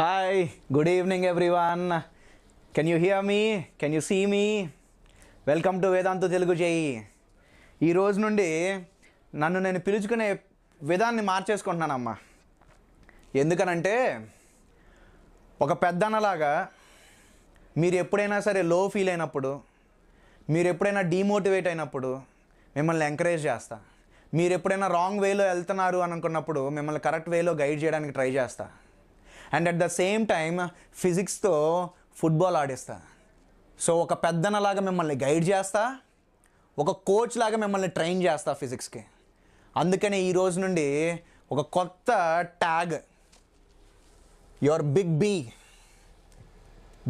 Hi, good evening everyone. Can you hear me? Can you see me? Welcome to Vedantu Telugu చేయి. ఈ రోజు నుండి నన్ను నేను పిలుచుకునే విధాన్ని మార్చేసుకుంటున్నానమ్మా. ఎందుకనంటే ఒక పెద్దన్నలాగా మీరు ఎప్పుడైనా సరే లో ఫీల్ అయినప్పుడు, మీరు ఎప్పుడైనా డీమోటివేట్ అయినప్పుడు మిమ్మల్ని ఎంకరేజ్ చేస్తా. మీరు ఎప్పుడైనా రాంగ్ వేలో వెళ్తున్నారు అనుకున్నప్పుడు మిమ్మల్ని కరెక్ట్ వేలో గైడ్ చేయడానికి ట్రై చేస్తా. And at the same time ఫిజిక్స్తో ఫుట్బాల్ ఆడిస్తా. సో ఒక పెద్దనలాగా మిమ్మల్ని గైడ్ చేస్తా, ఒక కోచ్ లాగా మిమ్మల్ని ట్రైన్ చేస్తా ఫిజిక్స్కి. అందుకనే ఈ రోజు నుండి ఒక కొత్త tag, your big B.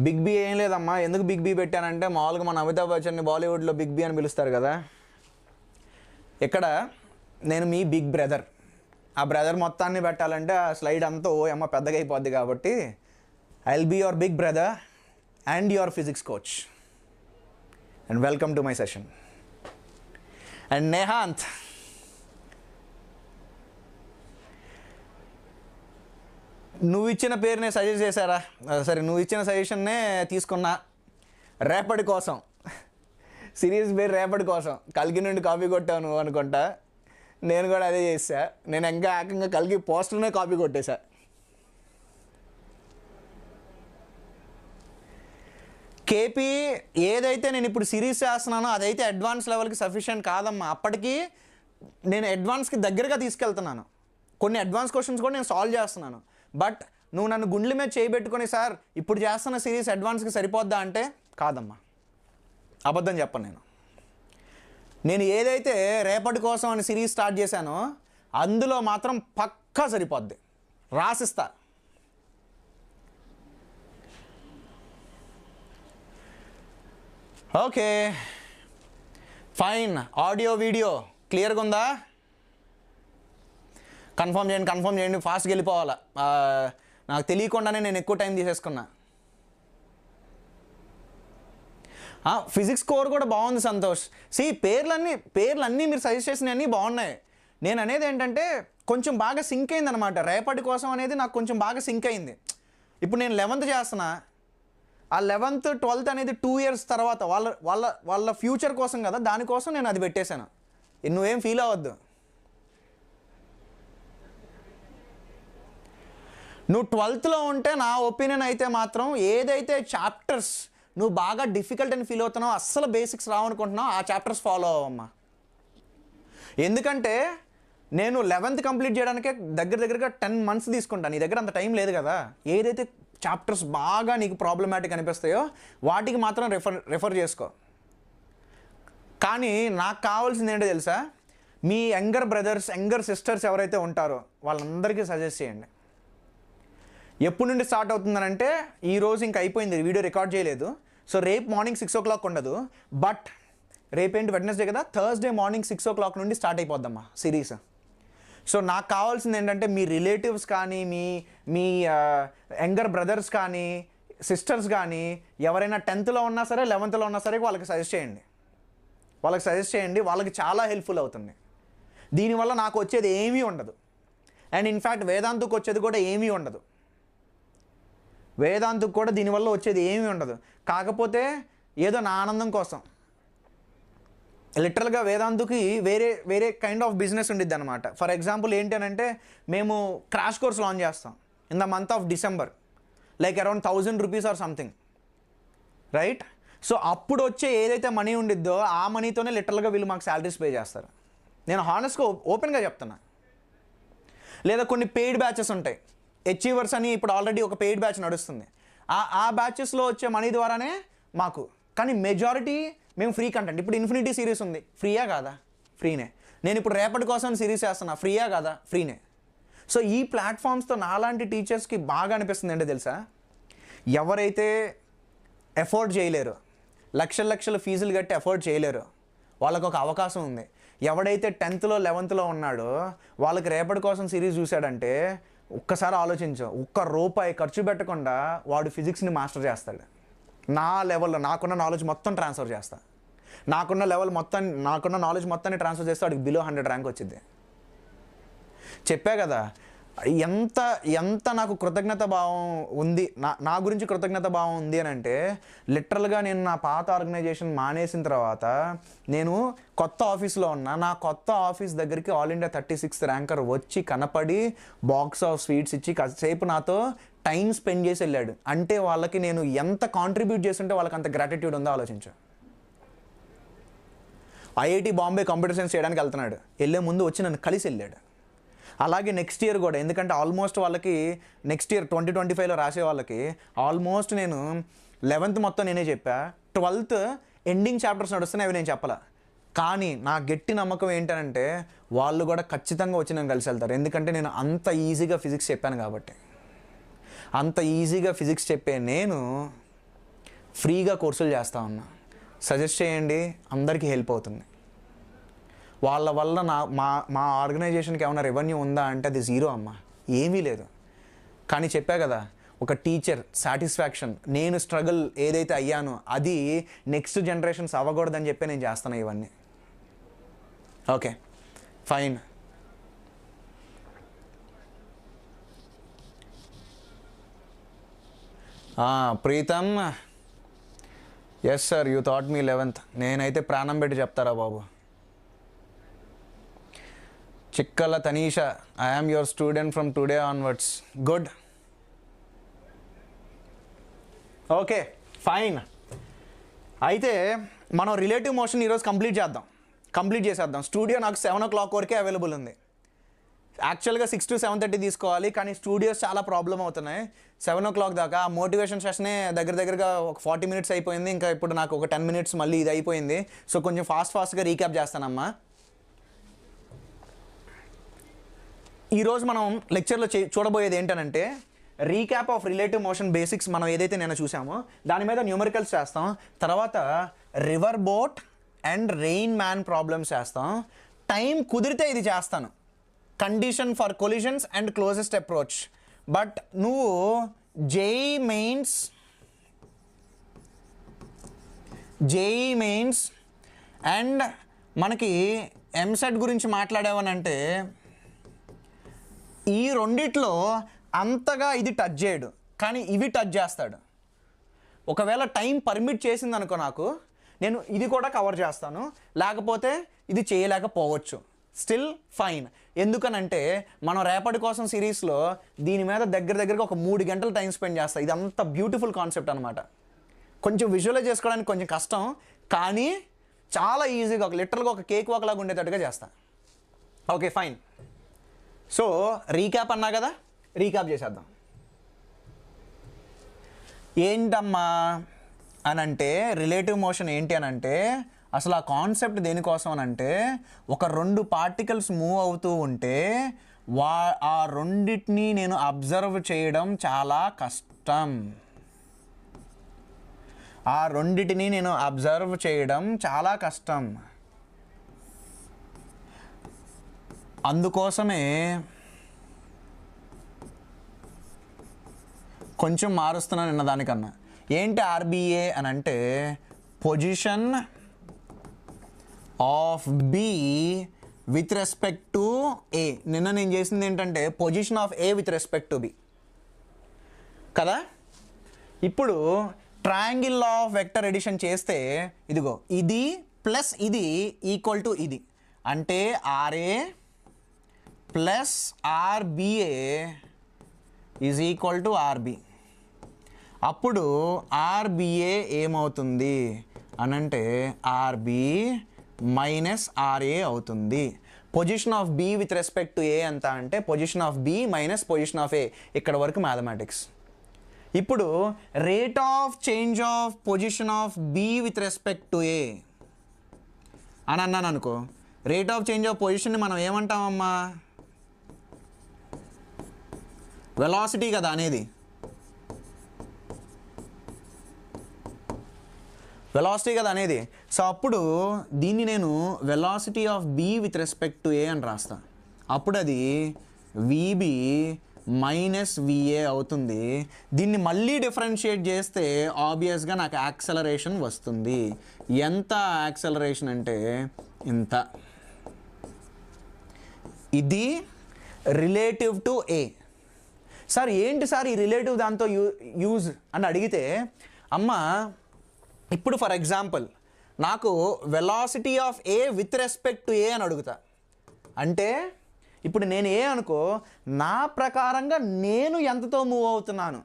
Big B ఏం లేదమ్మా. ఎందుకు బిగ్ బీ పెట్టానంటే మామూలుగా మన అమితాబ్ బచ్చన్ని బాలీవుడ్లో బిగ్ బీ అని పిలుస్తారు కదా. ఇక్కడ నేను మీ బిగ్ బ్రదర్. ఆ బ్రదర్ మొత్తాన్ని పెట్టాలంటే ఆ స్లైడ్ అంతా ఓ అమ్మ పెద్దగా అయిపోద్ది. కాబట్టి I will be your big brother and your physics coach. And welcome to my session. And Nehanth, నువ్వు ఇచ్చిన పేరునే సజెస్ట్ చేశారా? సరే, నువ్వు ఇచ్చిన సజెషన్నే తీసుకున్నా రేపటి కోసం. సిరీస్ పేరు రేపటి కోసం. కల్కి నుండి కాపీ కొట్టావు నువ్వు అనుకుంటా. నేను కూడా అదే చేసా. నేను ఇంకా ఏకంగా కల్కి పోస్టర్నే కాపీ కొట్టేశా. కేపీ ఏదైతే నేను ఇప్పుడు సిరీస్ చేస్తున్నానో అదైతే అడ్వాన్స్ లెవెల్కి సఫిషియెంట్ కాదమ్మా. అప్పటికి నేను అడ్వాన్స్కి దగ్గరగా తీసుకెళ్తున్నాను. కొన్ని అడ్వాన్స్ క్వశ్చన్స్ కూడా నేను సాల్వ్ చేస్తున్నాను. బట్ నువ్వు నన్ను గుండెల మీద చేయబెట్టుకొని సార్ ఇప్పుడు చేస్తున్న సిరీస్ అడ్వాన్స్కి సరిపోద్దా అంటే కాదమ్మా, అబద్ధం చెప్పను. నేను ఏదైతే రేపటి కోసం అని సిరీస్ స్టార్ట్ చేశానో అందులో మాత్రం పక్కా సరిపోద్ది, రాసిస్తా. Okay fine. ఆడియో వీడియో క్లియర్గా ఉందా? కన్ఫర్మ్ చేయండి. ఫాస్ట్గా వెళ్ళిపోవాలా. నాకు తెలియకుండానే నేను ఎక్కువ టైం తీసేసుకున్నా. ఫిజిక్స్ కోర్ కూడా బాగుంది సంతోష్. పేర్లన్నీ మీరు సజెస్ట్ చేసినవన్నీ బాగున్నాయి. నేను అనేది ఏంటంటే కొంచెం బాగా సింక్ అయింది అనమాట. రేపటి కోసం అనేది నాకు కొంచెం బాగా సింక్ అయింది. ఇప్పుడు నేను 11th చేస్తున్నా. ఆ 11th 12th అనేది 2 years తర్వాత వాళ్ళ ఫ్యూచర్ కోసం కదా, దానికోసం నేను అది పెట్టేశాను. నువ్వేం ఫీల్ అవ్వద్దు. నువ్వు 12thలో ఉంటే నా ఒపీనియన్ అయితే మాత్రం ఏదైతే చాప్టర్స్ నువ్వు బాగా డిఫికల్ట్ అని ఫీల్ అవుతున్నావు, అస్సలు బేసిక్స్ రావనుకుంటున్నావు, ఆ చాప్టర్స్ ఫాలో అవ్వమ్మా. ఎందుకంటే నేను 11th కంప్లీట్ చేయడానికే దగ్గరగా 10 months తీసుకుంటాను. నీ దగ్గర అంత టైం లేదు కదా. ఏదైతే చాప్టర్స్ బాగా నీకు ప్రాబ్లమాటిక్ అనిపిస్తాయో వాటికి మాత్రం రెఫర్ చేసుకో. కానీ నాకు కావాల్సింది ఏంటో తెలుసా? మీ యంగర్ బ్రదర్స్, యంగర్ సిస్టర్స్ ఎవరైతే ఉంటారో వాళ్ళందరికీ సజెస్ట్ చేయండి. ఎప్పటి నుండి స్టార్ట్ అవుతుందనంటే ఈరోజు ఇంకా అయిపోయింది, వీడియో రికార్డ్ చేయలేదు. సో రేపు మార్నింగ్ 6 o'clock ఉండదు. బట్ రేపేంటి వెడ్నెస్డే కదా, థర్స్డే మార్నింగ్ 6 o'clock నుండి స్టార్ట్ అయిపోద్దమ్మా సిరీస్. సో నాకు కావాల్సింది ఏంటంటే మీ రిలేటివ్స్ కానీ, మీ యంగర్ బ్రదర్స్ కానీ, సిస్టర్స్ కానీ ఎవరైనా 10thలో ఉన్నా సరే 11thలో ఉన్నా సరే వాళ్ళకి సజెస్ట్ చేయండి. వాళ్ళకి చాలా హెల్ప్ఫుల్ అవుతుంది. దీనివల్ల నాకు వచ్చేది ఏమీ ఉండదు. అండ్ ఇన్ఫ్యాక్ట్ వేదాంతుకు వచ్చేది కూడా ఏమీ ఉండదు. వేదాంతుకు కూడా దీనివల్ల వచ్చేది ఏమీ ఉండదు. కాకపోతే ఏదో నా ఆనందం కోసం లిటరల్గా వేదాంతుకి వేరే కైండ్ ఆఫ్ బిజినెస్ ఉండిద్ది అనమాట. ఫర్ ఎగ్జాంపుల్ ఏంటి అని అంటే, మేము క్రాష్ కోర్స్ లాంచ్ చేస్తాం in the month of December, like around 1000 rupees or something, right? So అప్పుడు వచ్చే ఏదైతే మనీ ఉండిద్దో ఆ మనీతోనే లిటరల్గా వీళ్ళు మాకు శాలరీస్ పే చేస్తారు. నేను హానెస్ట్గా ఓపెన్గా చెప్తున్నా. లేదా కొన్ని పెయిడ్ బ్యాచెస్ ఉంటాయి, అచీవర్స్ అని. ఇప్పుడు ఆల్రెడీ ఒక పెయిడ్ బ్యాచ్ నడుస్తుంది. ఆ బ్యాచెస్లో వచ్చే మనీ ద్వారానే మాకు. కానీ మెజారిటీ మేము ఫ్రీ కంటెంట్. ఇప్పుడు ఇన్ఫినిటీ సిరీస్ ఉంది, ఫ్రీయా కాదా? ఫ్రీనే. నేను ఇప్పుడు రేపటి కోసం సిరీస్ చేస్తున్నా, ఫ్రీయా కాదా? ఫ్రీనే. సో ఈ ప్లాట్ఫామ్స్తో నాలాంటి టీచర్స్కి బాగా అనిపిస్తుంది ఏంటో తెలుసా? ఎవరైతే ఎఫోర్డ్ చేయలేరు, లక్షల ఫీజులు కట్టి ఎఫోర్డ్ చేయలేరు, వాళ్ళకు ఒక అవకాశం ఉంది. ఎవడైతే 10thలో 11thలో ఉన్నాడో వాళ్ళకి రేపటి కోసం సిరీస్ చూశాడంటే ఒక్కసారి ఆలోచించు, ₹1 ఖర్చు పెట్టకుండా వాడు ఫిజిక్స్ని మాస్టర్ చేస్తాడు. నా లెవెల్లో నాకున్న నాలెడ్జ్ మొత్తం ట్రాన్స్ఫర్ చేస్తా. నాకున్న నాలెడ్జ్ మొత్తాన్ని ట్రాన్స్ఫర్ చేస్తే వాడికి బిలో 100 ర్యాంక్ వచ్చింది. చెప్పా కదా, ఎంత ఎంత నాకు కృతజ్ఞత భావం ఉంది, నా గురించి కృతజ్ఞత భావం ఉంది అని అంటే, లిటరల్గా నేను నా పాత ఆర్గనైజేషన్ మానేసిన తర్వాత నేను కొత్త ఆఫీస్లో ఉన్నా, నా కొత్త ఆఫీస్ దగ్గరికి ఆల్ ఇండియా 36th ర్యాంకర్ వచ్చి కనపడి బాక్స్ ఆఫ్ స్వీట్స్ ఇచ్చి కాసేపు నాతో టైం స్పెండ్ చేసి వెళ్ళాడు అంటే వాళ్ళకి నేను ఎంత కాంట్రిబ్యూట్ చేస్తుంటే వాళ్ళకి అంత గ్రాటిట్యూడ్ ఉందో ఆలోచించు. ఐఐటి బాంబే కంప్యూటర్ సైన్స్ చేయడానికి వెళ్తున్నాడు, వెళ్ళే ముందు వచ్చి నన్ను కలిసి వెళ్ళాడు. అలాగే నెక్స్ట్ ఇయర్ కూడా, ఎందుకంటే ఆల్మోస్ట్ వాళ్ళకి నెక్స్ట్ ఇయర్ 2025లో రాసే వాళ్ళకి ఆల్మోస్ట్ నేను 11th మొత్తం నేనే చెప్పా, 12th ఎండింగ్ చాప్టర్స్ నడుస్తున్నాయి, అవి నేను చెప్పాల. కానీ నా గట్టి నమ్మకం ఏంటంటే వాళ్ళు కూడా ఖచ్చితంగా వచ్చి నన్ను కలిసి వెళ్తారు, ఎందుకంటే నేను అంత ఈజీగా ఫిజిక్స్ చెప్పాను కాబట్టి. అంత ఈజీగా ఫిజిక్స్ చెప్పే నేను ఫ్రీగా కోర్సులు చేస్తా ఉన్నా. సజెస్ట్ చేయండి, అందరికీ హెల్ప్ అవుతుంది. వాళ్ళ వల్ల మా ఆర్గనైజేషన్కి ఏమైనా రెవెన్యూ ఉందా అంటే అది జీరో అమ్మ, ఏమీ లేదు. కానీ చెప్పా కదా, ఒక టీచర్ సాటిస్ఫాక్షన్, నేను స్ట్రగుల్ ఏదైతే అయ్యానో అది నెక్స్ట్ జనరేషన్స్ అవ్వకూడదని చెప్పి నేను చేస్తాను ఇవన్నీ. Okay fine. Preetham, yes sir, you thought me 11th. నేనైతే ప్రాణం పెట్టి చెప్తారా బాబు. Chikkala Tanisha, I am your student from today onwards. Good, okay fine. అయితే మనం రిలేటివ్ మోషన్ ఈరోజు కంప్లీట్ చేసేద్దాం. స్టూడియో నాకు 7 o'clock వరకే అవైలబుల్ ఉంది. యాక్చువల్గా 6 to 7:30 తీసుకోవాలి, కానీ స్టూడియోస్ చాలా ప్రాబ్లం అవుతున్నాయి. 7 o'clock దాకా మోటివేషన్ సెషనే దగ్గరగా ఒక 40 minutes అయిపోయింది. ఇంకా ఇప్పుడు నాకు ఒక 10 minutes మళ్ళీ ఇది అయిపోయింది. సో కొంచెం ఫాస్ట్గా రీక్యాప్ చేస్తానమ్మా. ఈరోజు మనం లెక్చర్లో చూడబోయేది ఏంటనంటే recap of relative motion basics. మనం ఏదైతే నేను చూసామో దాని మీద న్యూమరికల్స్ చేస్తాం, తర్వాత river boat and rain man problems చేస్తాం. టైం కుదిరితే ఇది చేస్తాను, condition for collisions and closest approach. But నువ్వు జేఈ మెయిన్స్ అండ్ మనకి ఎంసెట్ గురించి మాట్లాడావనంటే ఈ రెండిట్లో అంతగా ఇది టచ్ చేయడు, కానీ ఇవి టచ్ చేస్తాడు. ఒకవేళ టైం పర్మిట్ చేసింది అనుకో నాకు, నేను ఇది కూడా కవర్ చేస్తాను, లేకపోతే ఇది చేయలేకపోవచ్చు. Still fine. ఎందుకనంటే మనం రేపటి కోసం సిరీస్లో దీని మీద దగ్గరగా ఒక 3 గంటలు టైం స్పెండ్ చేస్తాం. ఇది అంత బ్యూటిఫుల్ కాన్సెప్ట్ అనమాట. కొంచెం విజువలైజ్ చేసుకోవడానికి కొంచెం కష్టం, కానీ చాలా ఈజీగా లిటరల్గా ఒక కేక్ వాక్ లాగా ఉండేటట్టుగా చేస్తా. Okay fine. సో రీక్యాప్ అన్నా కదా, రీక్యాప్ చేసేద్దాం. ఏంటమ్మా అనంటే రిలేటివ్ మోషన్ ఏంటి అనంటే అసలు ఆ కాన్సెప్ట్ దేనికోసం అనంటే ఒక 2 పార్టికల్స్ మూవ్ అవుతూ ఉంటే ఆ రెండింటిని నేను అబ్జర్వ్ చేయడం చాలా కష్టం. అందుకోసమే కొంచెం మారుస్తున్నాను నిన్న దానికన్నా. ఏంటి ఆర్బిఏ అని అంటే position of B with respect to A. నిన్న నేను చేసింది ఏంటంటే position of A with respect to B కదా. ఇప్పుడు ట్రయాంగిల్ ఆఫ్ వెక్టర్ ఎడిషన్ చేస్తే ఇదిగో ఇది ప్లస్ ఇది ఈక్వల్ టు ఇది, అంటే R A plus R B A is equal to R B. అప్పుడు ఆర్బిఏ ఏమవుతుంది అనంటే ఆర్బి మైనస్ ఆర్ఏ అవుతుంది. Position of B with respect to A ఎంత అంటే position of B minus position of A. ఇక్కడ వరకు మ్యాథమెటిక్స్. ఇప్పుడు rate of change of position of B with respect to A అని అన్నాను అనుకో, రేట్ ఆఫ్ చేంజ్ ఆఫ్ పొజిషన్ని మనం ఏమంటామమ్మా? వెలాసిటీ కదా అనేది. సో అప్పుడు దీన్ని నేను velocity of B with respect to A అని రాస్తా. అప్పుడు అది విబి మైనస్ విఏ అవుతుంది. దీన్ని మళ్ళీ డిఫరెన్షియేట్ చేస్తే ఆబ్వియస్గా నాకు యాక్సలరేషన్ వస్తుంది. ఎంత యాక్సలరేషన్ అంటే ఇంత. ఇది రిలేటివ్ టు ఏ. సార్ ఏంటి సార్ ఈ రిలేటివ్ దాంతో యూజ్ అని అడిగితే, అమ్మ ఇప్పుడు ఫర్ ఎగ్జాంపుల్ నాకు velocity of A with respect to A అని అడుగుతా. అంటే ఇప్పుడు నేను ఏ అనుకో, నా ప్రకారంగా నేను ఎంతతో మూవ్ అవుతున్నాను,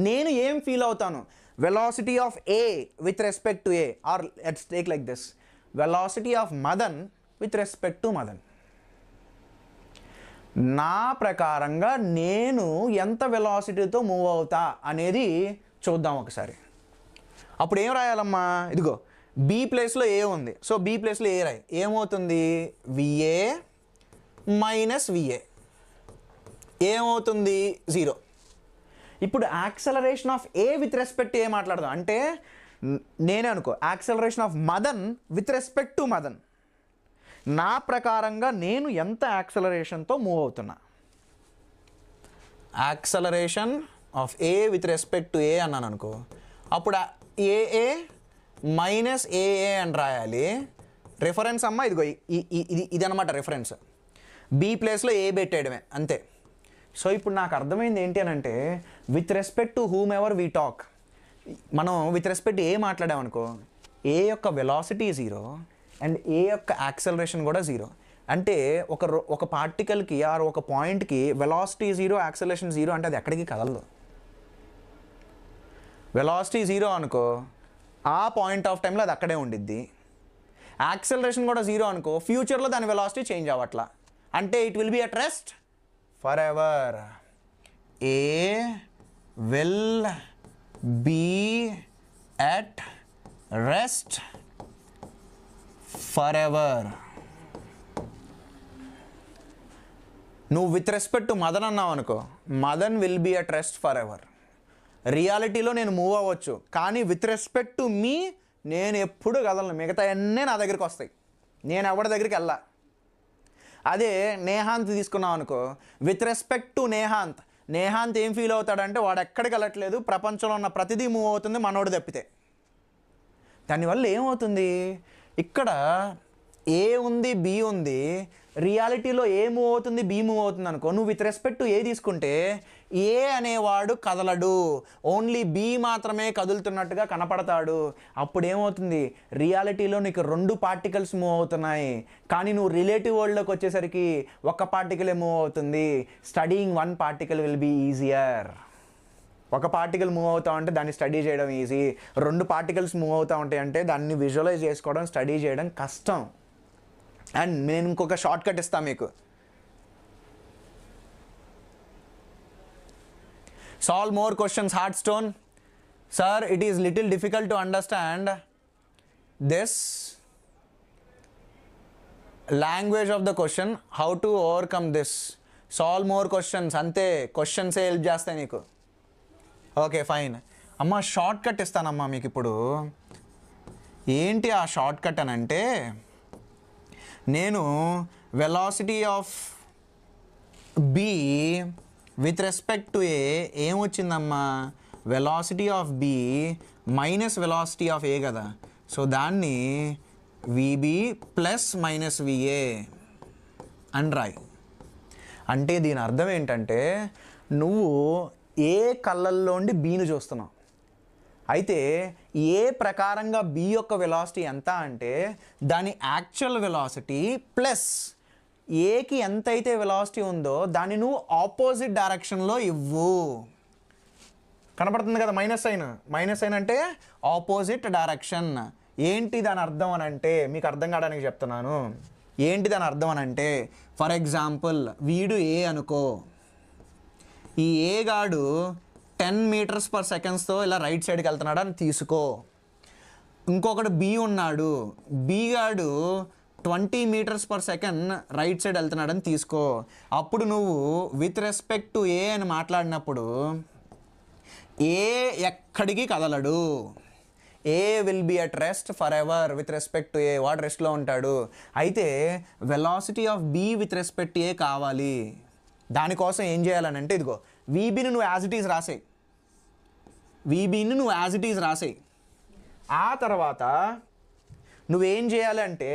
నేను ఏం ఫీల్ అవుతాను. Velocity of A with respect to A, are let's take like this, velocity of Madan with respect to Madan. నా ప్రకారంగా నేను ఎంత వెలాసిటీతో మూవ్ అవుతా అనేది చూద్దాం ఒకసారి. అప్పుడు ఏం రాయాలమ్మా, ఇదిగో బి ప్లేస్లో ఏ ఉంది, సో బి ప్లేస్లో ఏ రాయి. ఏమవుతుంది, విఏ మైనస్ విఏ ఏమవుతుంది, 0. ఇప్పుడు acceleration of A with respect A మాట్లాడదాం. అంటే నేనే అనుకో, acceleration of Madan with respect to Madan. నా ప్రకారంగా నేను ఎంత యాక్సలరేషన్తో మూవ్ అవుతున్నా. Acceleration of A with respect to A అన్నాను అనుకో, అప్పుడు ఏఏ మైనస్ ఏఏ అని రాయాలి. రిఫరెన్స్ అమ్మ ఇదిగో ఇది అనమాట రిఫరెన్స్. బి ప్లేస్లో ఏ పెట్టేయడమే అంతే. సో ఇప్పుడు నాకు అర్థమైంది ఏంటి అని అంటే, with respect to whom ever we talk, మనం విత్ రెస్పెక్ట్ ఏ మాట్లాడామనుకో, ఏ యొక్క వెలాసిటీ 0 అండ్ ఏ యొక్క యాక్సలరేషన్ కూడా 0. అంటే ఒక పార్టికల్కి ఆర్ ఒక పాయింట్కి వెలాసిటీ 0 యాక్సలరేషన్ 0 అంటే అది ఎక్కడికి కదలదు. వెలాసిటీ 0 అనుకో, ఆ పాయింట్ ఆఫ్ టైంలో అది అక్కడే ఉండిద్ది. యాక్సలరేషన్ కూడా 0 అనుకో, ఫ్యూచర్లో దాని వెలాసిటీ చేంజ్ అవ్వట్లా. అంటే it will be at rest forever. A will be at rest forever. నువ్వు విత్ రెస్పెక్ట్ టు మదన్ అన్నావు అనుకో, Madan will be at rest forever. రియాలిటీలో నేను మూవ్ అవ్వచ్చు, కానీ విత్ రెస్పెక్ట్ టు మీ నేను ఎప్పుడు కదలను. మిగతా అన్నీ నా దగ్గరికి వస్తాయి, నేను ఎవరి దగ్గరికి వెళ్ళా. అదే నేహాంత్ తీసుకున్నాం అనుకో, విత్ రెస్పెక్ట్ టు నేహాంత్, నేహాంత్ ఏం ఫీల్ అవుతాడంటే వాడు ఎక్కడికి వెళ్ళట్లేదు, ప్రపంచంలో ఉన్న ప్రతిదీ మూవ్ అవుతుంది మనోడు తప్పితే. దానివల్ల ఏమవుతుంది, ఇక్కడ ఏ ఉంది బి ఉంది, రియాలిటీలో ఏ మూవ్ అవుతుంది బి మూవ్ అవుతుంది అనుకో, నువ్వు విత్ రెస్పెక్ట్ టు ఏ తీసుకుంటే ఏ అనేవాడు కదలడు, ఓన్లీ బి మాత్రమే కదులుతున్నట్టుగా కనపడతాడు. అప్పుడు ఏమవుతుంది, రియాలిటీలో నీకు 2 పార్టికల్స్ మూవ్ అవుతున్నాయి, కానీ నువ్వు రిలేటివ్ వరల్డ్లోకి వచ్చేసరికి ఒక పార్టికలే మూవ్ అవుతుంది. Studying 1 particle will be easier. ఒక పార్టికల్ మూవ్ అవుతా ఉంటే దాన్ని స్టడీ చేయడం ఈజీ, 2 పార్టికల్స్ మూవ్ అవుతూ ఉంటాయి అంటే దాన్ని విజువలైజ్ చేసుకోవడం స్టడీ చేయడం కష్టం. అండ్ నేను ఇంకొక షార్ట్ కట్ ఇస్తాను మీకు. Solve more questions, Hearthstone. Sir, it is little difficult to understand this language of the question. How to overcome this? Solve more questions. అంతే, క్వశ్చన్సే హెల్ప్ చేస్తాయి నీకు. ఓకే ఫైన్ అమ్మ, షార్ట్ కట్ ఇస్తానమ్మా మీకు ఇప్పుడు. ఏంటి ఆ షార్ట్ కట్ అని అంటే, నేను velocity of B with respect to A ఏమొచ్చిందమ్మా, velocity of B minus velocity of A కదా, సో దాన్ని విబి ప్లస్ మైనస్ విఏ అని రాయి. అంటే దీని అర్థం ఏంటంటే, నువ్వు ఏ కళ్ళల్లోండి బీను చూస్తున్నావు, అయితే ఏ ప్రకారంగా బి యొక్క వెలాసిటీ ఎంత అంటే దాని యాక్చువల్ వెలాసిటీ ప్లస్ ఏకి ఎంతైతే వెలాసిటీ ఉందో దాన్ని నువ్వు ఆపోజిట్ డైరెక్షన్లో ఇవ్వు. కనపడుతుంది కదా మైనస్ సైన్, మైనస్ సైన్ అంటే ఆపోజిట్ డైరెక్షన్. ఏంటి దాని అర్థం అని అంటే, మీకు అర్థం కావడానికి చెప్తున్నాను. ఏంటి దాని అర్థం అని అంటే, ఫర్ ఎగ్జాంపుల్ వీడు ఏ అనుకో, ఈ ఏ గాడు 10 మీటర్స్ పర్ సెకండ్స్తో ఇలా రైట్ సైడ్కి వెళ్తున్నాడు అని తీసుకో. ఇంకొకటి బి ఉన్నాడు, బి గాడు 20 metres per second right side వెళ్తున్నాడని తీసుకో. అప్పుడు నువ్వు విత్ రెస్పెక్ట్ టు ఏ అని మాట్లాడినప్పుడు ఏ ఎక్కడికి కదలడు. A will be at rest forever with respect to A, వాడు రెస్ట్లో ఉంటాడు. అయితే velocity of B with respect to A కావాలి. దానికోసం ఏం చేయాలని అంటే, ఇదిగో వీబీని నువ్వు యాజ్ ఇట్ ఈజ్ రాసేయి, వీబీని నువ్వు యాజ్ ఇట్ ఈజ్ రాసేయి. ఆ తర్వాత నువ్వేం చేయాలంటే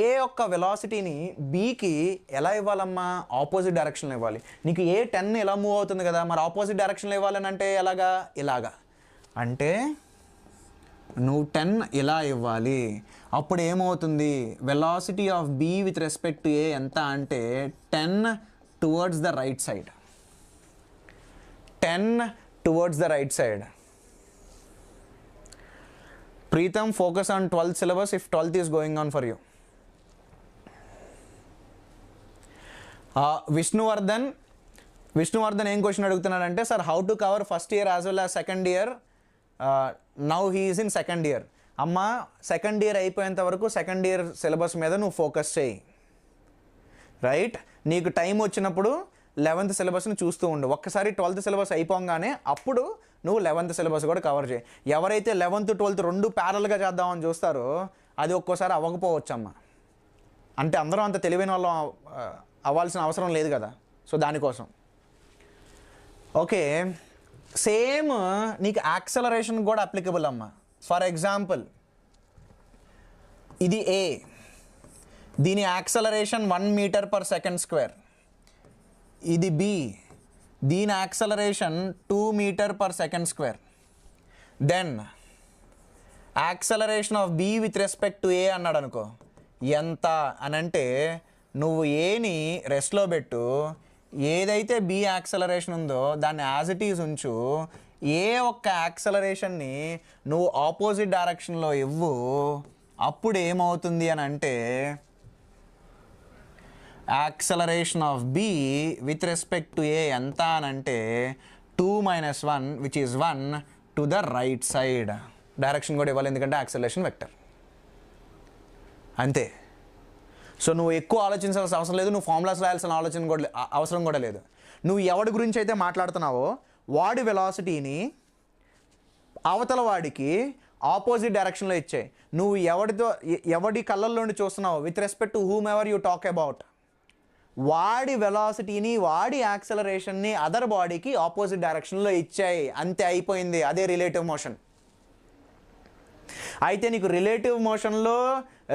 ఏ ఒక్క వెలాసిటీని బీకి ఎలా ఇవ్వాలమ్మా? ఆపోజిట్ డైరెక్షన్లో ఇవ్వాలి. నీకు ఏ 10 ఎలా మూవ్ అవుతుంది కదా, మరి ఆపోజిట్ డైరెక్షన్లో ఇవ్వాలని అంటే ఎలాగా? ఇలాగా. అంటే నువ్వు 10 ఇలా ఇవ్వాలి. అప్పుడు ఏమవుతుంది? Velocity of B with respect to A ఎంత అంటే 10 towards the right side. 10 towards the right side. Preetham, focus on 12th syllabus if 12th is going on for you. Vishnuvardhan ఏం క్వశ్చన్ అడుగుతున్నాడంటే, sir how to cover first year as well as second year? Now he is in second year. అమ్మ, second year అయిపోయేంత వరకు second year syllabus మీద నువ్వు focus చేయి, right? నీకు time వచ్చినప్పుడు 11th సిలబస్ని చూస్తూ ఉండు. ఒక్కసారి 12th సిలబస్ అయిపోగానే అప్పుడు నువ్వు 11th సిలబస్ కూడా కవర్ చేయి. ఎవరైతే 11th 12th రెండు ప్యారల్గా చేద్దామని చూస్తారో అది ఒక్కోసారి అవ్వకపోవచ్చు అమ్మ. అంటే అందరం అంత తెలివైన వాళ్ళం అవ్వాల్సిన అవసరం లేదు కదా. సో దానికోసం ఓకే. సేమ్ నీకు యాక్సలరేషన్ కూడా అప్లికబుల్ అమ్మ. ఫర్ ఎగ్జాంపుల్ ఇది ఏ, దీని acceleration 1 metre per second square. ఇది బి, దీని acceleration 2 metre per second square. Then acceleration of B with respect to A అన్నాడు అనుకో, ఎంత అని అంటే నువ్వు ఏని రెస్ట్లో పెట్టు, ఏదైతే బి యాక్సలరేషన్ ఉందో దాన్ని యాజ్ ఇట్ ఈజ్ ఉంచు, ఏ ఒక్క యాక్సలరేషన్ని నువ్వు ఆపోజిట్ డైరెక్షన్లో ఇవ్వు. అప్పుడు ఏమవుతుంది అని అంటే acceleration of B with respect to A ఎంత అని అంటే 2 - 1 which is 1 to the right side. Direction కూడా ఇవ్వాలి ఎందుకంటే యాక్సలరేషన్ వెక్టర్. అంతే. సో నువ్వు ఎక్కువ ఆలోచించాల్సిన అవసరం లేదు, నువ్వు ఫార్ములాస్ రాయాల్సిన అవసరం కూడా లేదు. నువ్వు ఎవడి గురించి అయితే మాట్లాడుతున్నావో వాడి వెలాసిటీని అవతల వాడికి ఆపోజిట్ డైరెక్షన్లో ఇచ్చాయి. నువ్వు ఎవడి కళ్ళల్లోండి చూస్తున్నావు with respect to whomever you talk about, వాడి వెలాసిటీని వాడి యాక్సలరేషన్ని అదర్ బాడీకి ఆపోజిట్ డైరెక్షన్లో ఇచ్చాయి. అంతే, అయిపోయింది. అదే రిలేటివ్ మోషన్. అయితే నీకు రిలేటివ్ మోషన్లో,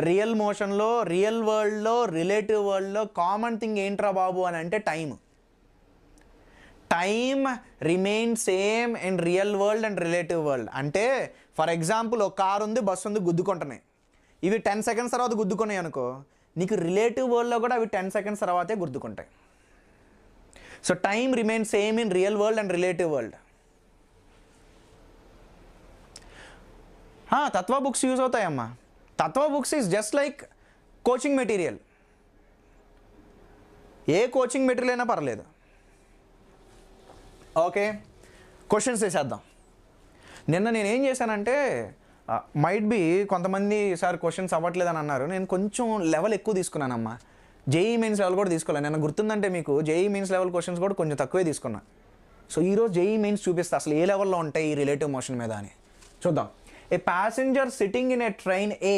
రియల్ మోషన్లో, రియల్ వరల్డ్లో, రిలేటివ్ వరల్డ్లో కామన్ థింగ్ ఏంట్రా బాబు అని అంటే time. Time remain same in real world and relative world. అంటే ఫర్ ఎగ్జాంపుల్ ఒక కారు ఉంది, బస్సు ఉంది, గుద్దుకుంటున్నాయి. ఇవి 10 సెకండ్స్ తర్వాత గుద్దుకున్నాయి అనుకో, నీకు రిలేటివ్ వరల్డ్లో కూడా అవి 10 సెకండ్స్ తర్వాతే గుర్తుకుంటాయి. So time remain same in real world and relative world. Tatva books use అవుతాయమ్మా. Tatva books is just like coaching material. ఏ కోచింగ్ మెటీరియల్ అయినా పర్లేదు. ఓకే, క్వశ్చన్స్ వేసేద్దాం. నిన్న నేనేం చేశానంటే, మైట్ బి కొంతమంది సార్ క్వశ్చన్స్ అవ్వట్లేదని అన్నారు. నేను కొంచెం లెవెల్ ఎక్కువ తీసుకున్నానమ్మా. జేఈ మెయిన్స్ లెవెల్ కూడా తీసుకోలేదు. నేను గుర్తుందంటే మీకు జేఈ మెయిన్స్ లెవెల్ క్వశ్చన్స్ కూడా కొంచెం తక్కువే తీసుకున్నా. సో ఈరోజు జేఈ మెయిన్స్ చూపిస్తా అసలు ఏ లెవెల్లో ఉంటాయి ఈ రిలేటివ్ మోషన్ మీద అని చూద్దాం. A passenger sitting in a train A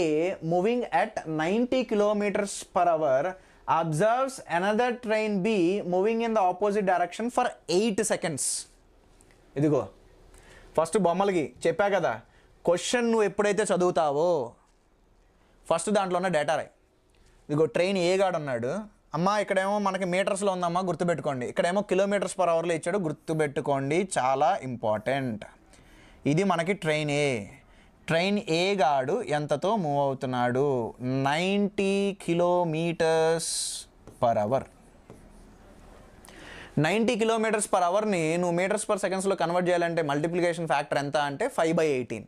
moving at 90 km/h observes another train B moving in the opposite direction for 8 seconds. ఇదిగో ఫస్ట్ బొమ్మలకి చెప్పా కదా, క్వశ్చన్ నువ్వు ఎప్పుడైతే చదువుతావో ఫస్ట్ దాంట్లో ఉన్న డేటా రాయి. ఇదిగో ట్రైన్ ఏ గాడు ఉన్నాడు అమ్మా, ఇక్కడేమో మనకి మీటర్స్లో ఉందమ్మా, గుర్తుపెట్టుకోండి. ఇక్కడేమో km/h ఇచ్చాడు, గుర్తుపెట్టుకోండి, చాలా ఇంపార్టెంట్. ఇది మనకి ట్రైన్ ఏ. ట్రైన్ ఏ గాడు ఎంతతో మూవ్ అవుతున్నాడు? 90 km/h. 90 km/hని నువ్వు మీటర్స్ పర్ సెకండ్స్లో కన్వర్ట్ చేయాలంటే మల్టిప్లికేషన్ ఫ్యాక్టర్ ఎంత అంటే 5/18.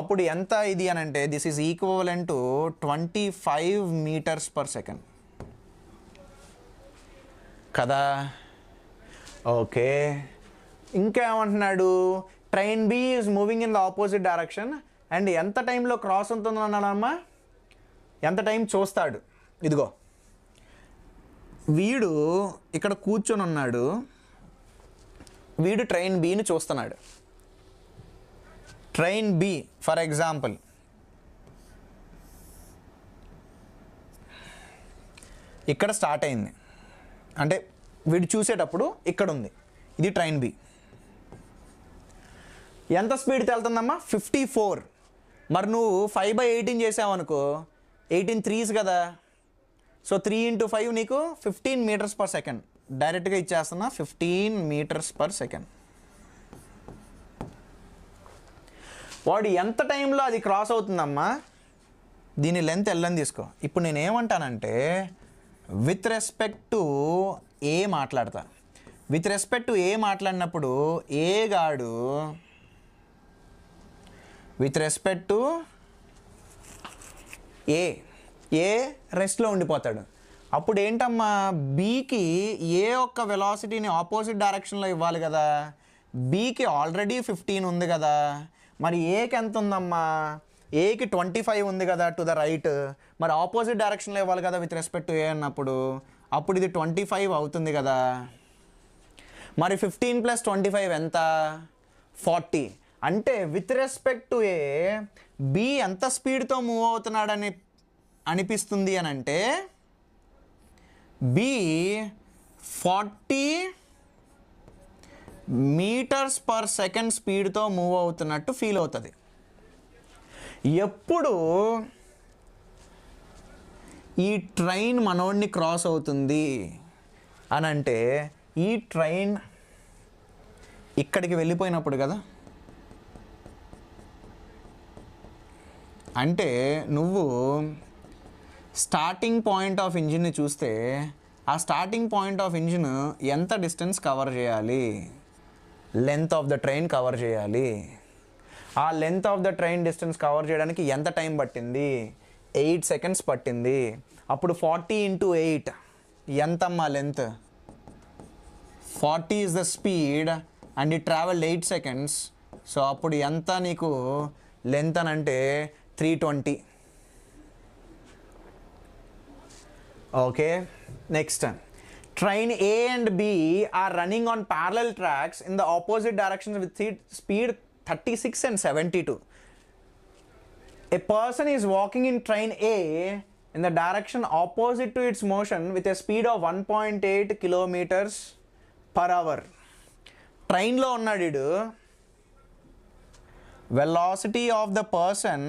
అప్పుడు ఎంత ఇది అని అంటే this is equivalent to 25 m/s కదా. ఓకే, ఇంకా ఏమంటున్నాడు? Train B is moving in the opposite direction and ఎంత టైంలో క్రాస్ అవుతుందో అన్నాడమ్మా, ఎంత టైం చూస్తాడు. ఇదిగో వీడు ఇక్కడ కూర్చొని ఉన్నాడు, వీడు ట్రైన్ బిని చూస్తున్నాడు. ట్రైన్ బి ఫర్ ఎగ్జాంపుల్ ఇక్కడ స్టార్ట్ అయింది అంటే వీడు చూసేటప్పుడు ఇక్కడ ఉంది, ఇది ట్రైన్ బి. ఎంత స్పీడ్తో వెళ్తుందమ్మా? 54. మరి నువ్వు 5/18 చేసావు అనుకో, 18 3s కదా. సో 3 × 5 నీకు 15 మీటర్స్ పర్ సెకండ్. డైరెక్ట్గా ఇచ్చేస్తున్నా 15 మీటర్స్ పర్ సెకండ్. వాడు ఎంత టైంలో అది క్రాస్ అవుతుందమ్మా, దీని లెంత్ ఎల్లని తీసుకో. ఇప్పుడు నేను ఏమంటానంటే విత్ రెస్పెక్ట్ టు ఏ మాట్లాడతా. విత్ రెస్పెక్ట్ టు ఏ మాట్లాడినప్పుడు ఏ గాడు విత్ రెస్పెక్ట్ టు ఏ రెస్ట్లో ఉండిపోతాడు. అప్పుడు ఏంటమ్మా, బీకి ఏ ఒక్క వెలాసిటీని ఆపోజిట్ డైరెక్షన్లో ఇవ్వాలి కదా. బీకి ఆల్రెడీ 15 ఉంది కదా, మరి ఏకి ఎంత ఉందమ్మా, ఏకి 25 ఉంది కదా టు ద రైట్. మరి ఆపోజిట్ డైరెక్షన్లో ఇవ్వాలి కదా విత్ రెస్పెక్ట్ టు ఏ అన్నప్పుడు. అప్పుడు ఇది 25 అవుతుంది కదా. మరి 15 + 25 ఎంత, 40. అంటే with respect to A B ఎంత స్పీడ్తో మూవ్ అవుతున్నాడని అనిపిస్తుంది అని అంటే బి 40 మీటర్స్ పర్ సెకండ్ స్పీడ్తో మూవ్ అవుతున్నట్టు ఫీల్ అవుతుంది. ఎప్పుడు ఈ ట్రైన్ మనోడిని క్రాస్ అవుతుంది అని అంటే ఈ ట్రైన్ ఇక్కడికి వెళ్ళిపోయినప్పుడు కదా. అంటే నువ్వు స్టార్టింగ్ పాయింట్ ఆఫ్ ఇంజిన్ని చూస్తే ఆ స్టార్టింగ్ పాయింట్ ఆఫ్ ఇంజిన్ ఎంత డిస్టెన్స్ కవర్ చేయాలి, length of the train cover చేయాలి. ఆ length of the train distance cover చేయడానికి ఎంత టైం పట్టింది, 8 సెకండ్స్ పట్టింది. అప్పుడు 40 × 8 ఎంతమ్మా length, 40 is the speed and it travelled 8 seconds. So అప్పుడు ఎంత నీకు లెంత్ అని అంటే 320. Okay, next. Train A and B are running on parallel tracks in the opposite directions with speed 36 and 72. A person is walking in train A in the direction opposite to its motion with a speed of 1.8 kilometers per hour. ట్రైన్లో ఉన్నాడు. Velocity of the person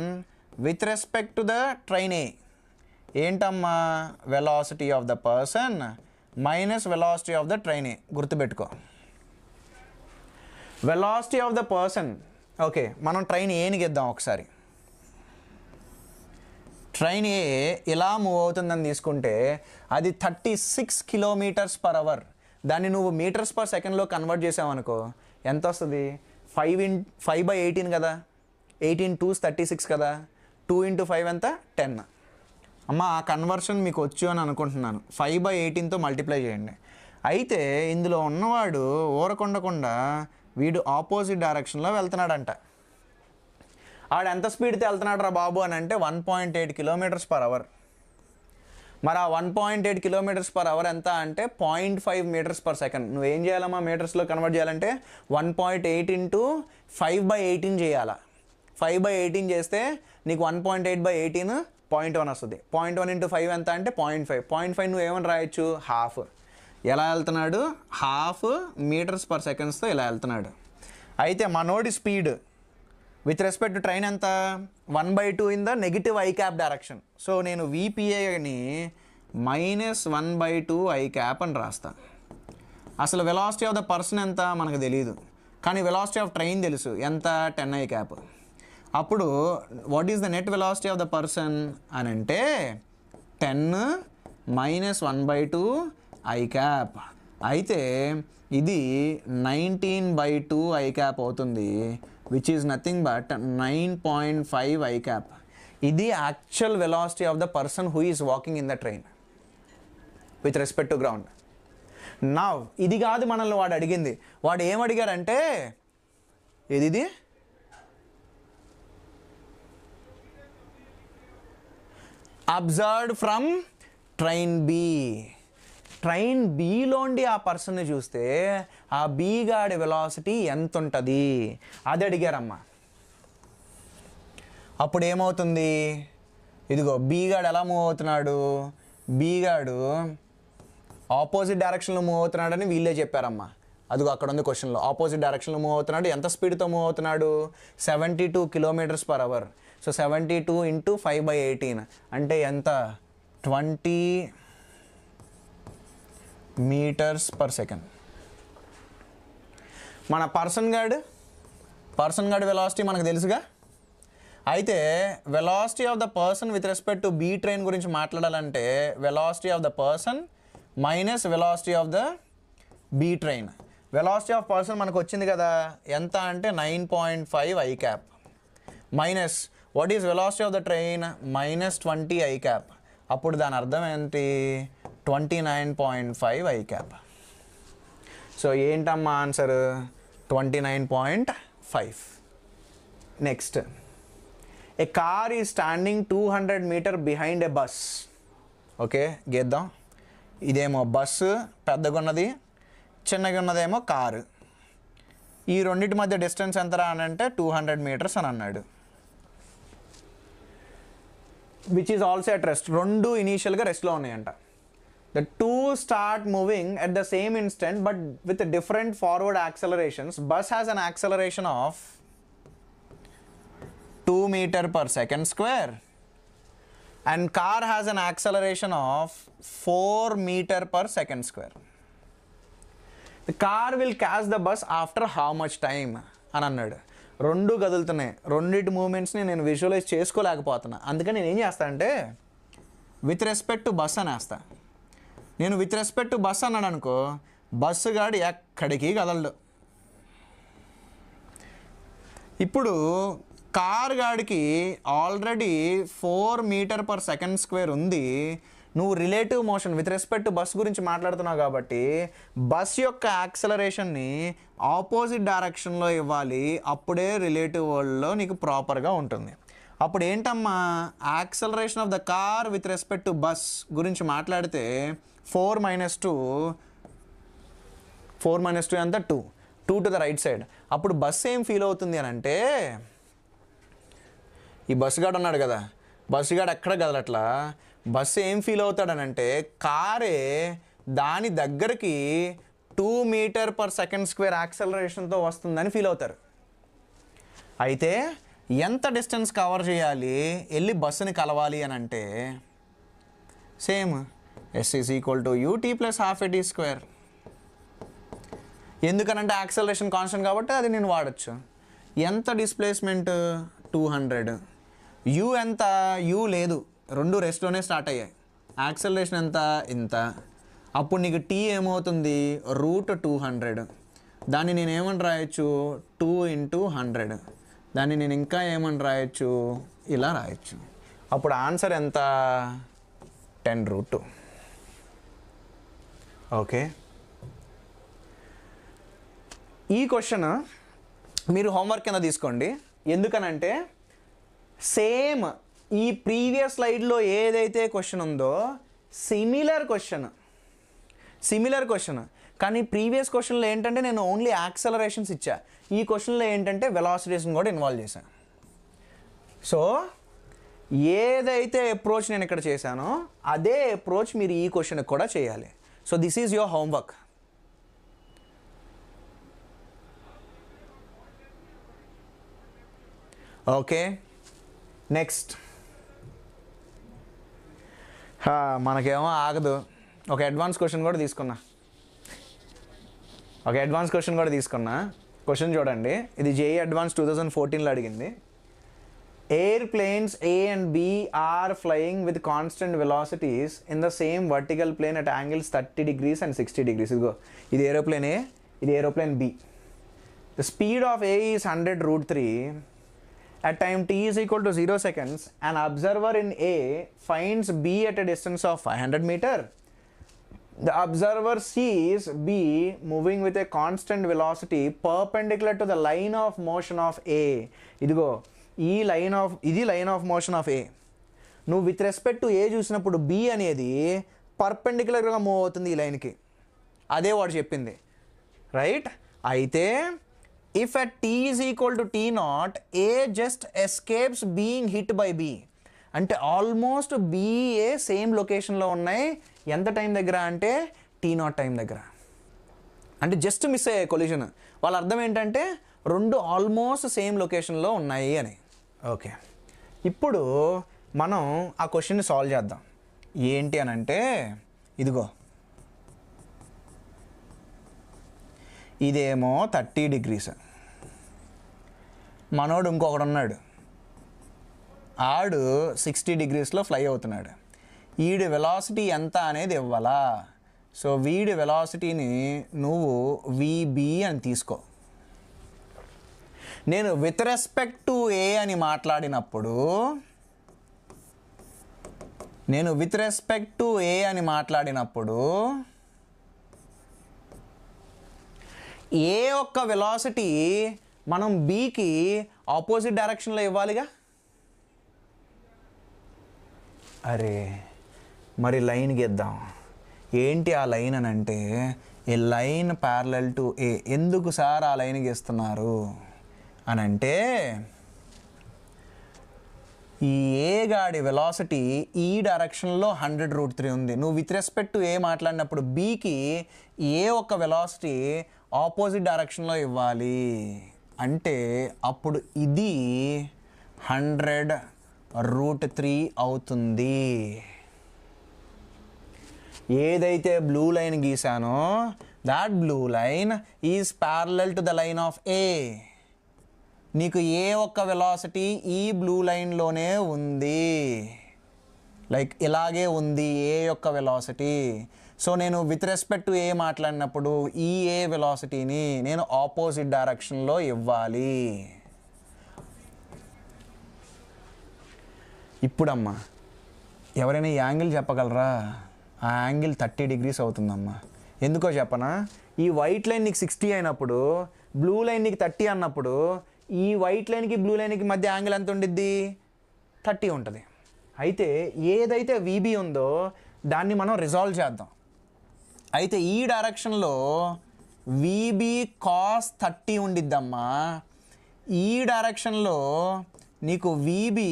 with respect to the train A ఏంటమ్మా, velocity of the person minus velocity of the train A. గుర్తుపెట్టుకో, velocity of the person. Okay, మనం train ఏని గెద్దాం ఒకసారి. Train ఏ ఇలా move అవుతుందని తీసుకుంటే అది 36 కిలోమీటర్స్ పర్ అవర్. దాన్ని నువ్వు మీటర్స్ పర్ సెకండ్లో కన్వర్ట్ చేసావనుకో ఎంత వస్తుంది, 5/18 కదా, 18 2s 36 కదా, 2 × 5 ఎంత, 10. అమ్మ ఆ కన్వర్షన్ మీకు వచ్చు అని అనుకుంటున్నాను. 5/18తో మల్టిప్లై చేయండి. అయితే ఇందులో ఉన్నవాడు ఊరకొండకుండా వీడు ఆపోజిట్ డైరెక్షన్లో వెళ్తున్నాడంట. ఆడు ఎంత స్పీడ్తో వెళ్తున్నాడు రా బాబు అని అంటే 1.8 కిలోమీటర్స్ పర్ అవర్. మరి ఆ 1.8 కిలోమీటర్స్ పర్ అవర్ ఎంత అంటే 0.5 మీటర్స్ పర్ సెకండ్. నువ్వేం చేయాలమ్మా, మీటర్స్లో కన్వర్ట్ చేయాలంటే 1.8 × 5/18 చేయాలా. 5/18 చేస్తే నీకు 1.8/18 0.1 వస్తుంది. 0.1 × 5 ఎంత అంటే 0.5. 0.5 నువ్వు ఏమని రాయొచ్చు, హాఫ్. ఎలా వెళ్తున్నాడు, హాఫ్ మీటర్స్ పర్ సెకండ్స్తో ఇలా వెళ్తున్నాడు. అయితే మనోడి speed with respect to train ఎంత, 1/2 in the negative I cap direction. So నేను VPAని -1/2 ఐ క్యాప్ అని రాస్తా. అసలు వెలాసిటీ ఆఫ్ ద పర్సన్ ఎంత మనకు తెలియదు, కానీ వెలాసిటీ ఆఫ్ ట్రైన్ తెలుసు ఎంత, 10 ఐ క్యాప్. అప్పుడు what is the net velocity of the person అని అంటే 10 - 1/2 ఐ క్యాప్. అయితే ఇది 19/2 ఐ క్యాప్ అవుతుంది, which is nothing but 9.5 I cap. ఇది actual velocity of the person who is walking in the train with respect to ground. నా ఇది కాదు మనల్ని వాడు అడిగింది. వాడు ఏమడిగారంటే ఇది observed from train B. Train బిలోండి ఆ పర్సన్ని చూస్తే ఆ బి గాడి వెలాసిటీ ఎంత ఉంటుంది అది అడిగారమ్మా. అప్పుడు ఏమవుతుంది, ఇదిగో బి గాడు ఎలా మూవ్ అవుతున్నాడు, బి గాడు ఆపోజిట్ డైరెక్షన్లో మూవ్ అవుతున్నాడని వీళ్ళే చెప్పారమ్మా. అదిగో అక్కడ ఉంది క్వశ్చన్లో. ఆపోజిట్ డైరెక్షన్లో మూవ్ అవుతున్నాడు. ఎంత స్పీడ్తో మూవ్ అవుతున్నాడు? 72 km/h. సో 72 × 5/18 అంటే ఎంత? 20 m/s. మన పర్సన్ గార్డ్ వెలాసిటీ మనకు తెలుసుగా. అయితే velocity of the person with respect to B train గురించి మాట్లాడాలంటే velocity of the person minus velocity of the B train. Velocity of person మనకు వచ్చింది కదా, ఎంత అంటే 9.5 I cap minus what is velocity of the train -20 I cap. అప్పుడు దాని అర్థం ఏంటి? 29.5 I cap. సో ఏంటమ్మా answer? 29.5. Next, A car is standing 200 meters behind A bus. Okay, గీద్దాం. ఇదేమో బస్సు పెద్దగా ఉన్నది, చిన్నగా ఉన్నదేమో కారు. ఈ రెండింటి మధ్య డిస్టెన్స్ ఎంతరా అని అంటే 200 meters అని అన్నాడు. Which is also at rest. రెండు ఇనీషియల్గా రెస్ట్లో ఉన్నాయంట. The two start moving at the same instant but with different forward accelerations. Bus has an acceleration of 2 m/s and car has an acceleration of 4 m/s. The car will catch the bus after how much time అని అన్నాడు. రెండు కదులుతున్నాయి, రెండింటి మూమెంట్స్ని నేను visualise చేసుకోలేకపోతున్నా. అందుకని నేను ఏం చేస్తా అంటే విత్ రెస్పెక్ట్ టు బస్ అని వేస్తా. నేను విత్ రెస్పెక్ట్ టు బస్ అన్నాను అనుకో, బస్సు గాడి ఎక్కడికి కదలడు. ఇప్పుడు కార్ గాడికి ఆల్రెడీ 4 m/s² ఉంది. నువ్వు relative motion with respect to bus గురించి మాట్లాడుతున్నావు కాబట్టి బస్ యొక్క యాక్సలరేషన్ని ఆపోజిట్ డైరెక్షన్లో ఇవ్వాలి. అప్పుడే రిలేటివ్ వరల్డ్లో నీకు ప్రాపర్గా ఉంటుంది. అప్పుడు ఏంటమ్మా, acceleration of the car with respect to bus గురించి మాట్లాడితే 4 - 2 ఎంత? 2 టు ద రైట్ సైడ్. అప్పుడు బస్సు ఏం ఫీల్ అవుతుంది అని అంటే, ఈ బస్సు గాడు ఉన్నాడు కదా, బస్సు గాడు ఎక్కడ కదలట్లా. బస్సు ఏం ఫీల్ అవుతాడనంటే కారే దాని దగ్గరికి 2 m/s² యాక్సలరేషన్తో వస్తుందని ఫీల్ అవుతారు. అయితే ఎంత డిస్టెన్స్ కవర్ చేయాలి వెళ్ళి బస్సుని కలవాలి అని అంటే same S is equal to ut plus half at². ఎందుకనంటే యాక్సలరేషన్ కాన్స్టెంట్ కాబట్టి అది నేను వాడచ్చు. ఎంత డిస్ప్లేస్మెంట్? 200. యూ ఎంత? యూ లేదు, రెండు రెస్ట్లోనే స్టార్ట్ అయ్యాయి. యాక్సలరేషన్ ఎంత? ఇంత. అప్పుడు నీకు టీ ఏమవుతుంది? √200. దాన్ని నేను ఏమని రాయొచ్చు? 2 × 100. దాన్ని నేను ఇంకా ఏమని రాయొచ్చు? ఇలా రాయొచ్చు. అప్పుడు ఆన్సర్ ఎంత? 10√2. ఓకే, ఈ క్వశ్చన్ మీరు హోంవర్క్ కింద తీసుకోండి. ఎందుకనంటే సేమ్ ఈ ప్రీవియస్ స్లైడ్లో ఏదైతే క్వశ్చన్ ఉందో సిమిలర్ క్వశ్చన్ కానీ ప్రీవియస్ క్వశ్చన్లో ఏంటంటే నేను ఓన్లీ యాక్సలరేషన్స్ ఇచ్చా. ఈ క్వశ్చన్లో ఏంటంటే వెలాసిటీస్ని కూడా ఇన్వాల్వ్ చేశాను. సో ఏదైతే అప్రోచ్ నేను ఇక్కడ చేశానో అదే అప్రోచ్ మీరు ఈ క్వశ్చన్కి కూడా చేయాలి. So this is your homework. Okay, next మనకేమో ఆగదు. ఒక అడ్వాన్స్ క్వశ్చన్ కూడా తీసుకున్నా. క్వశ్చన్ చూడండి. ఇది JEE అడ్వాన్స్ 2014లో అడిగింది. Airplanes A and B are flying with constant velocities in the same vertical plane at angles 30 degrees and 60 degrees. ఇది aeroplane A, ఇది aeroplane B. The speed of A is 100√3. At time t is equal to 0 seconds, an observer in A finds B at a distance of 500 meters. The observer sees B moving with a constant velocity perpendicular to the line of motion of A. ఇదిగో ఈ line of motion of A. నువ్వు with respect to A చూసినప్పుడు B అనేది పర్పెండిక్యులర్గా move అవుతుంది ఈ లైన్కి. అదే వాడు చెప్పింది, రైట్? అయితే if at t is equal to t0, A just escapes being hit by B. అంటే ఆల్మోస్ట్ BA సేమ్ లొకేషన్లో ఉన్నాయి. ఎంత టైం దగ్గర అంటే t0 టైం దగ్గర. అంటే జస్ట్ మిస్ అయ్యే కొలిషన్. వాళ్ళ అర్థం ఏంటంటే రెండు ఆల్మోస్ట్ సేమ్ లొకేషన్లో ఉన్నాయి అని. ఓకే, ఇప్పుడు మనం ఆ క్వశ్చన్ని సాల్వ్ చేద్దాం. ఏంటి అని అంటే ఇదిగో, ఇదేమో 30 degrees, మనోడు ఇంకొకడు ఉన్నాడు, ఆడు 60 degreesలో ఫ్లై అవుతున్నాడు. వీడి వెలాసిటీ ఎంత అనేది ఇవ్వాలా. సో వీడి వెలాసిటీని నువ్వు విబి అని తీసుకో. నేను విత్ రెస్పెక్ట్ టు ఏ అని మాట్లాడినప్పుడు ఏ ఒక్క వెలాసిటీ మనం బీకి ఆపోజిట్ డైరెక్షన్లో ఇవ్వాలిగా. అరే మరి లైన్ గీద్దాం. ఏంటి ఆ లైన్ అని అంటే, ఏ లైన్ ప్యారలల్ టు ఏ. ఎందుకు సార్ ఆ లైన్ గీస్తున్నారు అని అంటే, ఈ ఏ గాడి వెలాసిటీ ఈ డైరెక్షన్లో 100√3 ఉంది. నువ్వు విత్ రెస్పెక్ట్ టు ఏ మాట్లాడినప్పుడు బీకి ఏ ఒక్క వెలాసిటీ ఆపోజిట్ డైరెక్షన్లో ఇవ్వాలి అంటే అప్పుడు ఇది 100√3 అవుతుంది. ఏదైతే బ్లూ లైన్ గీసానో that blue line is parallel to the line of A. నీకు ఏ ఒక్క వెలాసిటీ ఈ బ్లూ లైన్లోనే ఉంది, లైక్ ఇలాగే ఉంది ఏ యొక్క వెలాసిటీ. సో నేను విత్ రెస్పెక్ట్ టు ఏ మాట్లాడినప్పుడు ఈ ఏ వెలాసిటీని నేను ఆపోజిట్ డైరెక్షన్లో ఇవ్వాలి. ఇప్పుడమ్మా ఎవరైనా ఈ యాంగిల్ చెప్పగలరా? ఆ యాంగిల్ 30 degrees అవుతుందమ్మా. ఎందుకో చెప్పనా? ఈ వైట్ లైన్ నీకు 60 అయినప్పుడు, బ్లూ లైన్ నీకు 30 అన్నప్పుడు ఈ వైట్ లైన్కి బ్లూ లైన్కి మధ్య యాంగిల్ ఎంత ఉండిద్ది? 30 ఉంటుంది. అయితే ఏదైతే వీబీ ఉందో దాన్ని మనం రిజాల్వ్ చేద్దాం. అయితే ఈ డైరెక్షన్లో వీబీ కాస్ 30 ఉండిద్దమ్మా. ఈ డైరెక్షన్లో నీకు వీబీ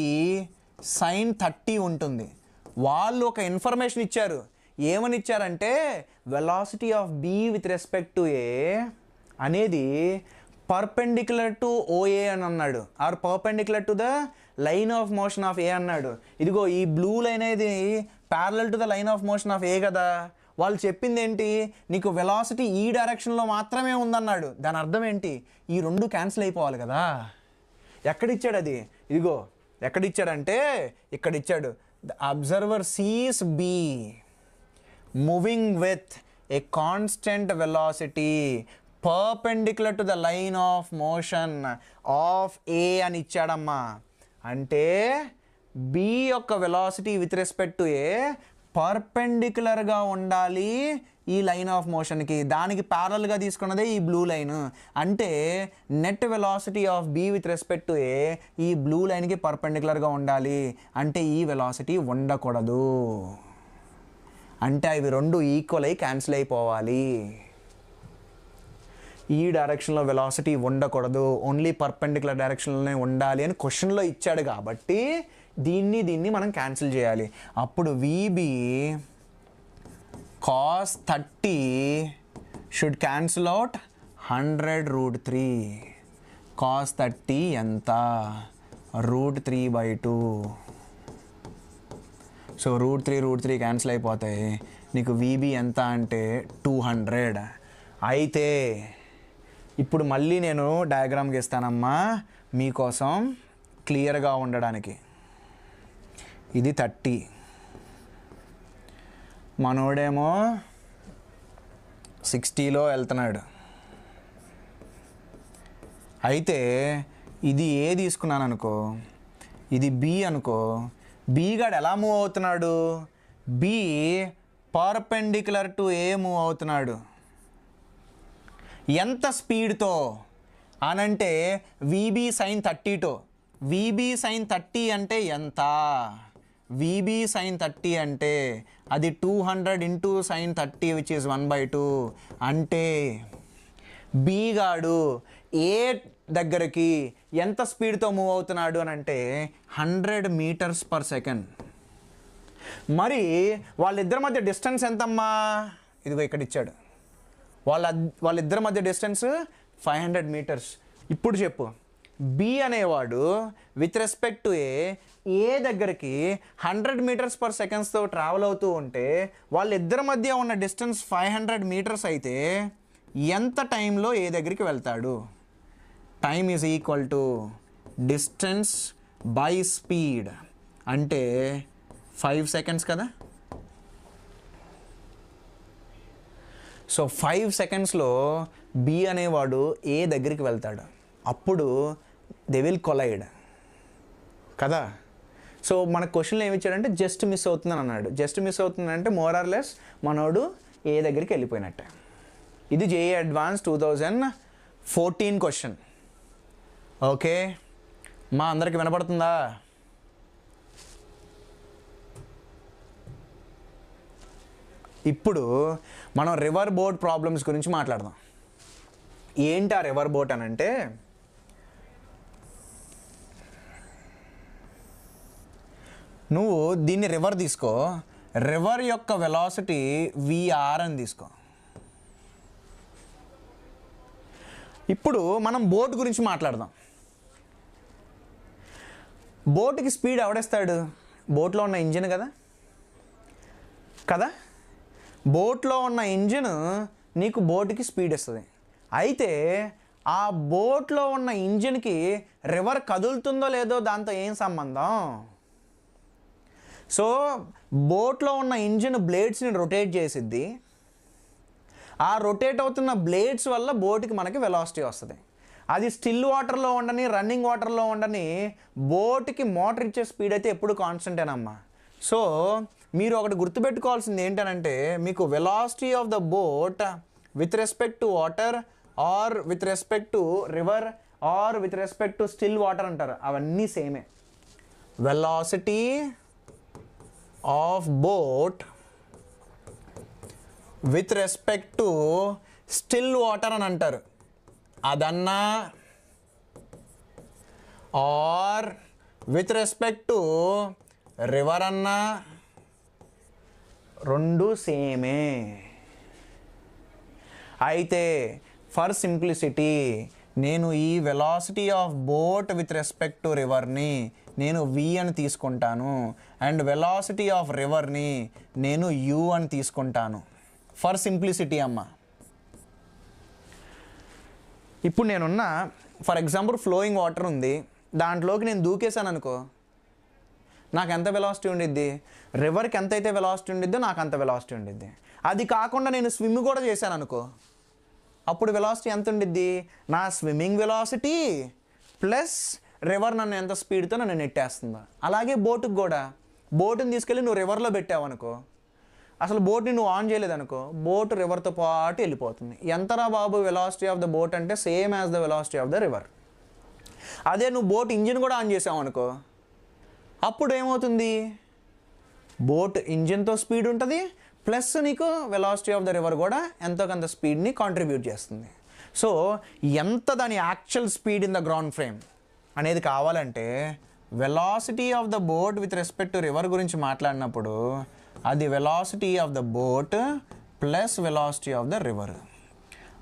సైన్ 30 ఉంటుంది. వాళ్ళు ఒక ఇన్ఫర్మేషన్ ఇచ్చారు. ఏమని ఇచ్చారంటే velocity of B with respect to A అనేది పర్పెండిక్యులర్ టు ఓఏ అని అన్నాడు, or perpendicular to the line of motion of A అన్నాడు. ఇదిగో ఈ బ్లూ లైన్ అనేది parallel to the line of motion of A కదా. వాళ్ళు చెప్పింది ఏంటి? నీకు వెలాసిటీ ఈ డైరెక్షన్లో మాత్రమే ఉందన్నాడు. దాని అర్థం ఏంటి? ఈ రెండు క్యాన్సిల్ అయిపోవాలి కదా. ఎక్కడిచ్చాడు అది? ఇదిగో ఎక్కడిచ్చాడంటే ఇక్కడ ఇచ్చాడు. The observer sees B moving with a constant velocity perpendicular to the line of motion of A అని ఇచ్చాడమ్మా. అంటే బి యొక్క velocity with respect to A పర్పెండిక్యులర్గా ఉండాలి ఈ లైన్ ఆఫ్ మోషన్కి. దానికి ప్యారల్గా తీసుకున్నదే ఈ బ్లూ లైన్. అంటే net velocity of B with respect to A ఈ బ్లూ లైన్కి పర్పెండిక్యులర్గా ఉండాలి. అంటే ఈ వెలాసిటీ ఉండకూడదు. అంటే అవి రెండు ఈక్వల్ అయి క్యాన్సిల్ అయిపోవాలి. ఈ డైరెక్షన్లో వెలాసిటీ ఉండకూడదు, ఓన్లీ పర్పెండిక్యులర్ డైరెక్షన్లోనే ఉండాలి అని క్వశ్చన్లో ఇచ్చాడు. కాబట్టి దీన్ని మనం క్యాన్సిల్ చేయాలి. అప్పుడు VB cos 30 should cancel out 100√3. Cos 30 ఎంత? √3/2. సో √3 క్యాన్సిల్ అయిపోతాయి. నీకు వీబీ ఎంత అంటే 200. అయితే ఇప్పుడు మళ్ళీ నేను డయాగ్రామ్ గీస్తానమ్మా మీకోసం క్లియర్గా ఉండడానికి. ఇది 30, మనోడేమో 60లో వెళ్తున్నాడు. అయితే ఇది ఏ తీసుకున్నాను అనుకో, ఇది బి అనుకో. బి గాడు ఎలా మూవ్ అవుతున్నాడు? B perpendicular to A move అవుతున్నాడు. ఎంత స్పీడ్తో అనంటే వీబీ సైన్ 30తో. వీబీ సైన్ 30 అంటే ఎంత? వీబీ సైన్ 30 అంటే అది 200 ఇంటూ సైన్ 30 విచ్ ఈజ్ 1/2. అంటే బి గాడు ఏ దగ్గరికి ఎంత స్పీడ్తో మూవ్ అవుతున్నాడు అని అంటే 100 meters/second. మరి వాళ్ళిద్దరి మధ్య డిస్టెన్స్ ఎంతమ్మా? ఇదిగో ఇక్కడ ఇచ్చాడు వాళ్ళిద్దరి మధ్య డిస్టెన్స్ 500 మీటర్స్. ఇప్పుడు చెప్పు, బి అనేవాడు విత్ రెస్పెక్ట్ టు ఏ దగ్గరికి 100 మీటర్స్ పర్ సెకండ్స్తో ట్రావెల్ అవుతూ ఉంటే వాళ్ళిద్దరి మధ్య ఉన్న డిస్టెన్స్ 500 మీటర్స్ అయితే ఎంత టైంలో ఏ దగ్గరికి వెళ్తాడు? Time is equal to distance by speed, అంటే 5 సెకండ్స్ కదా. సో 5 సెకండ్స్లో బి అనేవాడు ఏ దగ్గరికి వెళ్తాడు, అప్పుడు దే విల్ కొలైడ్ కదా. సో మన క్వశ్చన్లో ఏమి ఇచ్చాడంటే జస్ట్ మిస్ అవుతుందని అన్నాడు. జస్ట్ మిస్ అవుతుందంటే మోర్ ఆర్ లెస్ మనోడు ఏ దగ్గరికి వెళ్ళిపోయినట్టే. ఇది జేఈ అడ్వాన్స్ 2014 క్వశ్చన్. ఓకే, మా అందరికి వినపడుతుందా? ఇప్పుడు మనం రివర్ బోట్ ప్రాబ్లమ్స్ గురించి మాట్లాడదాం. ఏంటి ఆ రివర్ బోట్ అని అంటే, నువ్వు దీన్ని రివర్ తీసుకో, రివర్ యొక్క వెలాసిటీ విఆర్ అని తీసుకో. ఇప్పుడు మనం బోట్ గురించి మాట్లాడదాం. బోట్కి స్పీడ్ ఎవడేస్తాడు? బోట్లో ఉన్న ఇంజిన్ కదా కదా. బోట్లో ఉన్న ఇంజిన్ నీకు బోట్కి స్పీడ్ ఇస్తుంది. అయితే ఆ బోట్లో ఉన్న ఇంజిన్కి రివర్ కదులుతుందో లేదో దాంతో ఏం సంబంధం? సో బోట్లో ఉన్న ఇంజిన్ బ్లేడ్స్ని రొటేట్ చేసిద్ది. ఆ రొటేట్ అవుతున్న బ్లేడ్స్ వల్ల బోట్కి మనకి వెలాసిటీ వస్తుంది. అది స్టిల్ వాటర్లో ఉండని, రన్నింగ్ వాటర్లో ఉండని, బోట్కి మోటార్ ఇచ్చే స్పీడ్ అయితే ఎప్పుడు కాన్స్టెంటేనమ్మా. సో మీరు ఒకటి గుర్తుపెట్టుకోవాల్సింది ఏంటనంటే, మీకు velocity of the boat with respect to water or with respect to river or with respect to still water అంటారు, అవన్నీ సేమే. Velocity of boat with respect to still water అని అంటారు, అదన్నా or with respect to river అన్నా రెండు సేమే. అయితే ఫర్ సింప్లిసిటీ నేను ఈ velocity of boat with respect to రివర్ని నేను వి అని తీసుకుంటాను, అండ్ వెలాసిటీ ఆఫ్ రివర్ని నేను యు అని తీసుకుంటాను ఫర్ సింప్లిసిటీ అమ్మ. ఇప్పుడు నేనున్న ఫర్ ఎగ్జాంపుల్ ఫ్లోయింగ్ వాటర్ ఉంది, దాంట్లోకి నేను దూకేశాను అనుకో, నాకు ఎంత వెలాసిటీ ఉండిద్ది? రివర్కి ఎంత అయితే వెలాసిటీ ఉండిద్దో నాకు అంత వెలాసిటీ ఉండిద్ది. అది కాకుండా నేను స్విమ్ కూడా చేశాను అనుకో, అప్పుడు వెలాసిటీ ఎంత ఉండిద్ది? నా స్విమ్మింగ్ వెలాసిటీ ప్లస్ రివర్ నన్ను ఎంత స్పీడ్తో నన్ను నెట్టేస్తుందా. అలాగే బోటుకి కూడా, బోటుని తీసుకెళ్ళి నువ్వు రివర్లో పెట్టావు అనుకో, అసలు బోట్ని నువ్వు ఆన్ చేయలేదనుకో, బోట్ రివర్తో పాటు వెళ్ళిపోతుంది. ఎంతరా బాబు వెలాసిటీ ఆఫ్ ద బోట్ అంటే same as the velocity of the river. అదే నువ్వు బోట్ ఇంజిన్ కూడా ఆన్ చేసావు అనుకో, అప్పుడు ఏమవుతుంది? బోట్ ఇంజిన్తో స్పీడ్ ఉంటుంది, ప్లస్ నీకు వెలాసిటీ ఆఫ్ ద రివర్ కూడా ఎంతో కొంత స్పీడ్ని కాంట్రిబ్యూట్ చేస్తుంది. సో ఎంత దాని actual speed in the ground frame అనేది కావాలంటే, velocity of the boat with respect to river గురించి మాట్లాడినప్పుడు అది velocity of the boat plus velocity of the river.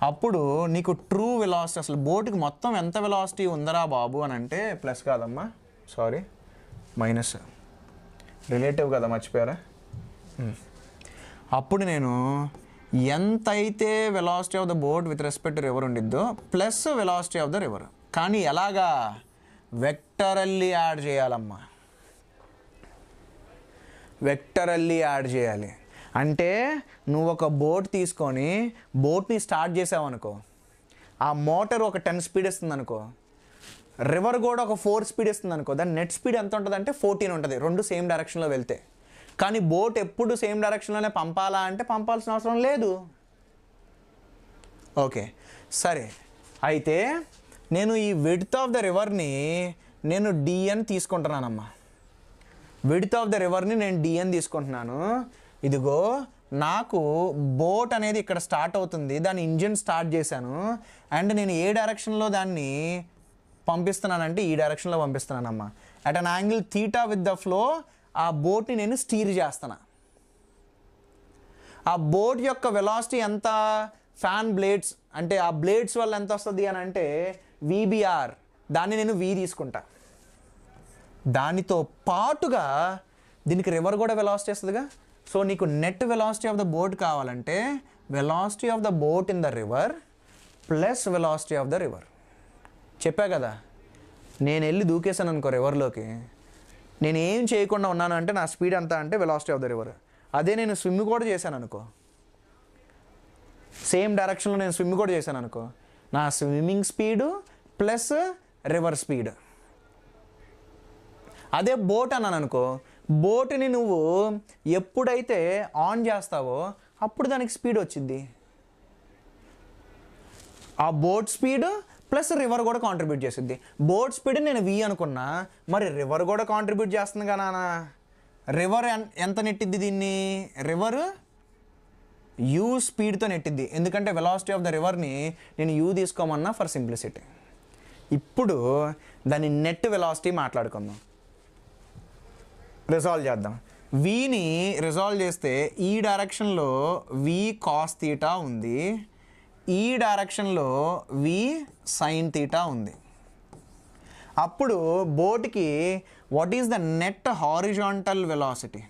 అప్పుడు నీకు ట్రూ వెలాసిటీ, అసలు బోట్కి మొత్తం ఎంత వెలాసిటీ ఉందరా బాబు అని అంటే, ప్లస్ కాదమ్మా, సారీ మైనస్, రిలేటివ్ కదా, మర్చిపోయారా? అప్పుడు నేను ఎంతైతే velocity of the boat with respect to river ఉండిద్దో plus velocity of the river. కానీ ఎలాగా? వెక్టరల్లీ యాడ్ చేయాలమ్మా, వెక్టరల్లీ యాడ్ చేయాలి. అంటే నువ్వు ఒక బోట్ తీసుకొని బోట్ని స్టార్ట్ చేసావు అనుకో, ఆ మోటార్ ఒక 10 స్పీడ్ ఇస్తుంది అనుకో, రివర్ కూడా ఒక 4 స్పీడ్ ఇస్తుంది అనుకో, దాని నెట్ స్పీడ్ ఎంత ఉంటుంది అంటే 14 ఉంటుంది, రెండు సేమ్ డైరెక్షన్లో వెళ్తే. కానీ బోట్ ఎప్పుడు సేమ్ డైరెక్షన్లోనే పంపాలా అంటే పంపాల్సిన అవసరం లేదు. ఓకే సరే, అయితే నేను ఈ విడ్త్ ఆఫ్ ద రివర్ని నేను డి అని తీసుకుంటున్నానమ్మా. విడ్త్ ఆఫ్ ద రివర్ని నేను డి అని తీసుకుంటున్నాను. ఇదిగో నాకు బోట్ అనేది ఇక్కడ స్టార్ట్ అవుతుంది, దాని ఇంజిన్ స్టార్ట్ చేశాను, అండ్ నేను ఏ డైరెక్షన్లో దాన్ని పంపిస్తున్నానంటే ఈ డైరెక్షన్లో పంపిస్తున్నానమ్మా. At an angle theta with the flow ఆ బోట్ని నేను స్టీర్ చేస్తున్నా. ఆ బోట్ యొక్క వెలాసిటీ ఎంత? ఫ్యాన్ బ్లేడ్స్ అంటే ఆ బ్లేడ్స్ వల్ల ఎంత వస్తుంది అని అంటే విబిఆర్, దాన్ని నేను వి తీసుకుంటా. దానితో పాటుగా దీనికి రివర్ కూడా వెలాసిటీ వస్తుందిగా. సో నీకు net velocity of the boat కావాలంటే velocity of the boat in the river plus velocity of the river. చెప్పా కదా, నేను వెళ్ళి దూకేసాను అనుకో రివర్లోకి, నేను ఏం చేయకుండా ఉన్నాను అంటే నా స్పీడ్ ఎంత అంటే వెలాసిటీ ఆఫ్ ద రివర్. అదే నేను స్విమ్ కూడా చేశాను అనుకో, సేమ్ డైరెక్షన్లో నేను స్విమ్ కూడా చేశాను అనుకో, నా swimming speed plus river speed. అదే బోట్ అన్నాను అనుకో, బోట్ని నువ్వు ఎప్పుడైతే ఆన్ చేస్తావో అప్పుడు దానికి స్పీడ్ వచ్చింది. ఆ బోట్ స్పీడ్ ప్లస్ రివర్ కూడా కాంట్రిబ్యూట్ చేస్తుంది. బోట్ స్పీడ్ నేను వి అనుకున్నా, మరి రివర్ కూడా కాంట్రిబ్యూట్ చేస్తుంది కదా నాన్న. రివర్ ఎంత నెట్టిద్ది దీన్ని, రివర్ యూ స్పీడ్తో నెట్టిద్ది, ఎందుకంటే వెలాసిటీ ఆఫ్ ద రివర్ని నేను యూ తీసుకోమన్నా ఫర్ సింప్లిసిటీ. ఇప్పుడు దాని నెట్ వెలాసిటీ మాట్లాడుకుందాం, రిజాల్వ్ చేద్దాం. వీని రిజాల్వ్ చేస్తే ఈ డైరెక్షన్లో వి కాస్ థీటా ఉంది, ఈ డైరెక్షన్లో వి సైన్ థీటా ఉంది. అప్పుడు బోట్కి what is the net horizontal velocity?